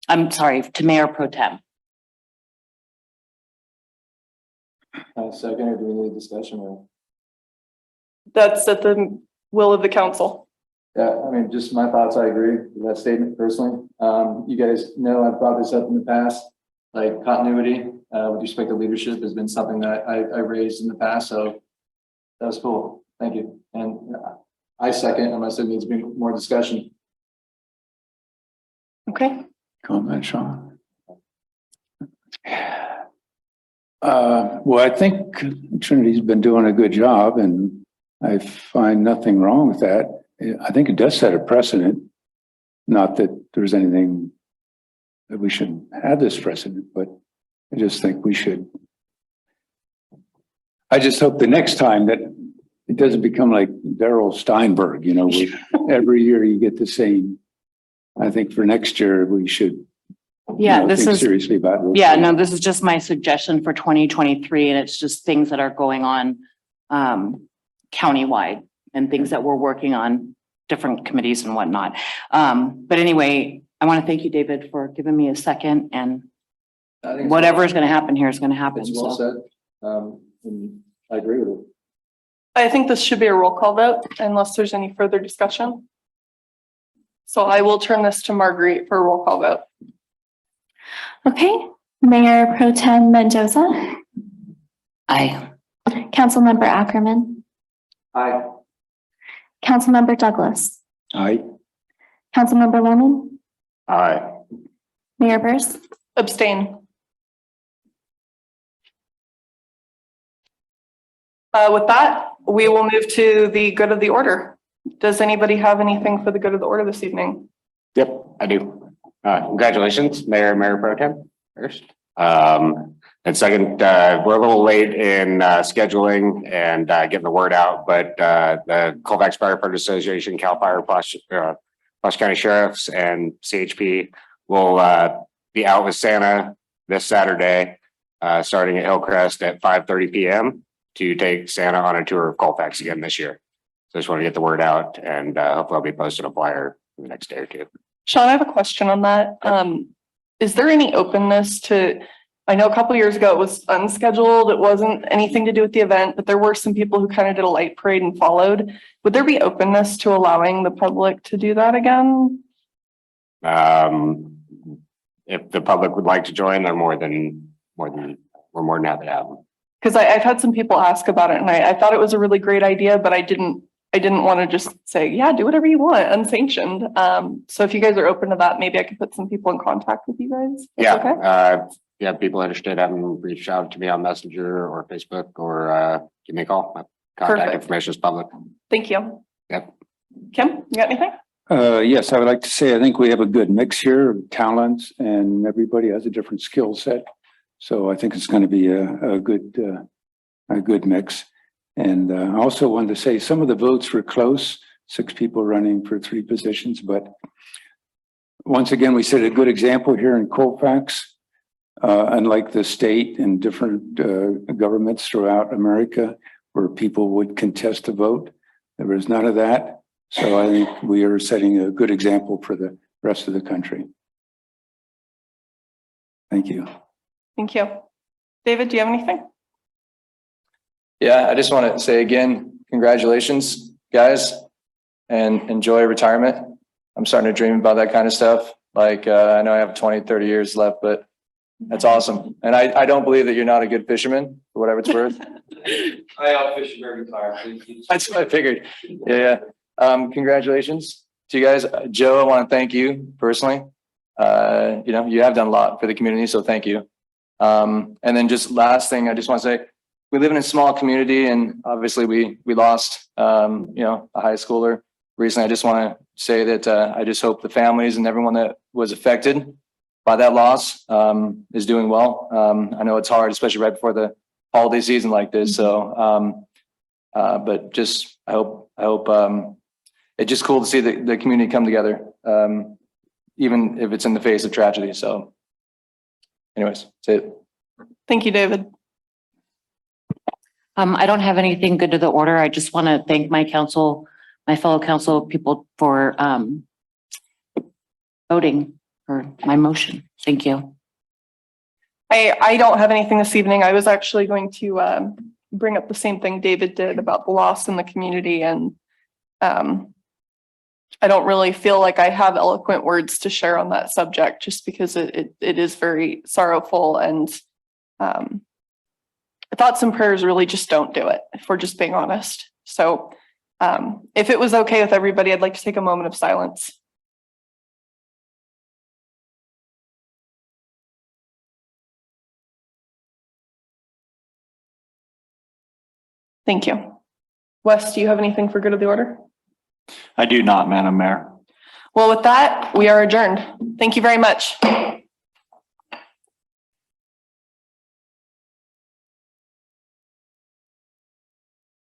I'm sorry, to mayor pro tem. Second, or do we need a discussion or? That's at the will of the council. Yeah, I mean, just my thoughts, I agree with that statement personally. You guys know I've brought this up in the past, like continuity with respect to leadership has been something that I raised in the past, so that was cool. Thank you. And I second, unless there needs to be more discussion. Okay. Comment, Sean? Well, I think Trinity's been doing a good job and I find nothing wrong with that. I think it does set a precedent. Not that there's anything that we should have this precedent, but I just think we should. I just hope the next time that it doesn't become like Darrell Steinberg, you know, where every year you get the same. I think for next year, we should Yeah, this think is seriously about it. Yeah, no, this is just my suggestion for 2023, and it's just things that are going on countywide and things that we're working on, different committees and whatnot. But anyway, I want to thank you, David, for giving me a second, and whatever is going to happen here is going to happen. It's well said. And I agree with it. I think this should be a roll call vote unless there's any further discussion. So I will turn this to Marguerite for a roll call vote. Okay, Mayor Pro Tem Mendoza. Aye. Councilmember Ackerman. Aye. Councilmember Douglas. Aye. Councilmember Lohman. Aye. Mayor Burris. Abstain. With that, we will move to the good of the order. Does anybody have anything for the good of the order this evening? Yep, I do. Congratulations, Mayor Pro Tem first. And second, we're a little late in scheduling and getting the word out, but the Colfax Firefighter Association, CAL FIRE, Placer County Sheriffs, and CHP will be out with Santa this Saturday, starting at Hillcrest at 5:30 p.m. to take Santa on a tour of Colfax again this year. So I just want to get the word out, and hopefully I'll be posting a flyer in the next day or two. Sean, I have a question on that. Is there any openness to, I know a couple of years ago it was unscheduled. It wasn't anything to do with the event, but there were some people who kind of did a light parade and followed. Would there be openness to allowing the public to do that again? If the public would like to join, they're we're more than happy to have them. Because I've had some people ask about it and I thought it was a really great idea, but I didn't want to just say, yeah, do whatever you want, unsanctioned. So if you guys are open to that, maybe I could put some people in contact with you guys. That's okay? Yeah, people interested, have them reach out to me on Messenger or Facebook or give me a call. My contact Perfect. information is public. Thank you. Yep. Kim, you got anything? Yes, I would like to say, I think we have a good mix here of talents and everybody has a different skill set. So I think it's going to be a good mix. And I also wanted to say some of the votes were close, 6 people running for 3 positions. But once again, we set a good example here in Colfax, unlike the state and different governments throughout America where people would contest a vote. There was none of that. So I think we are setting a good example for the rest of the country. Thank you. Thank you. David, do you have anything? Yeah, I just want to say again, congratulations, guys, and enjoy retirement. I'm starting to dream about that kind of stuff. Like, I know I have 20, 30 years left, but that's awesome. And I don't believe that you're not a good fisherman, for whatever it's worth. I outfish very tired. That's what I figured. Yeah. Congratulations to you guys. Joe, I want to thank you personally. You have done a lot for the community, so thank you. And then just last thing, I just want to say, we live in a small community and obviously we lost, a high schooler recently. I just want to say that I just hope the families and everyone that was affected by that loss is doing well. I know it's hard, especially right before the holiday season like this. So, but just I hope it's just cool to see the community come together, even if it's in the face of tragedy. So, anyways, that's it. Thank you, David. I don't have anything good to the order. I just want to thank my fellow council people for voting for my motion. Thank you. I don't have anything this evening. I was actually going to bring up the same thing David did about the loss in the community, and I don't really feel like I have eloquent words to share on that subject, just because it is very sorrowful, and thoughts and prayers really just don't do it, if we're just being honest. So if it was okay with everybody, I'd like to take a moment of silence. Thank you. Wes, do you have anything for good of the order? I do not, Madam Mayor. Well, with that, we are adjourned. Thank you very much.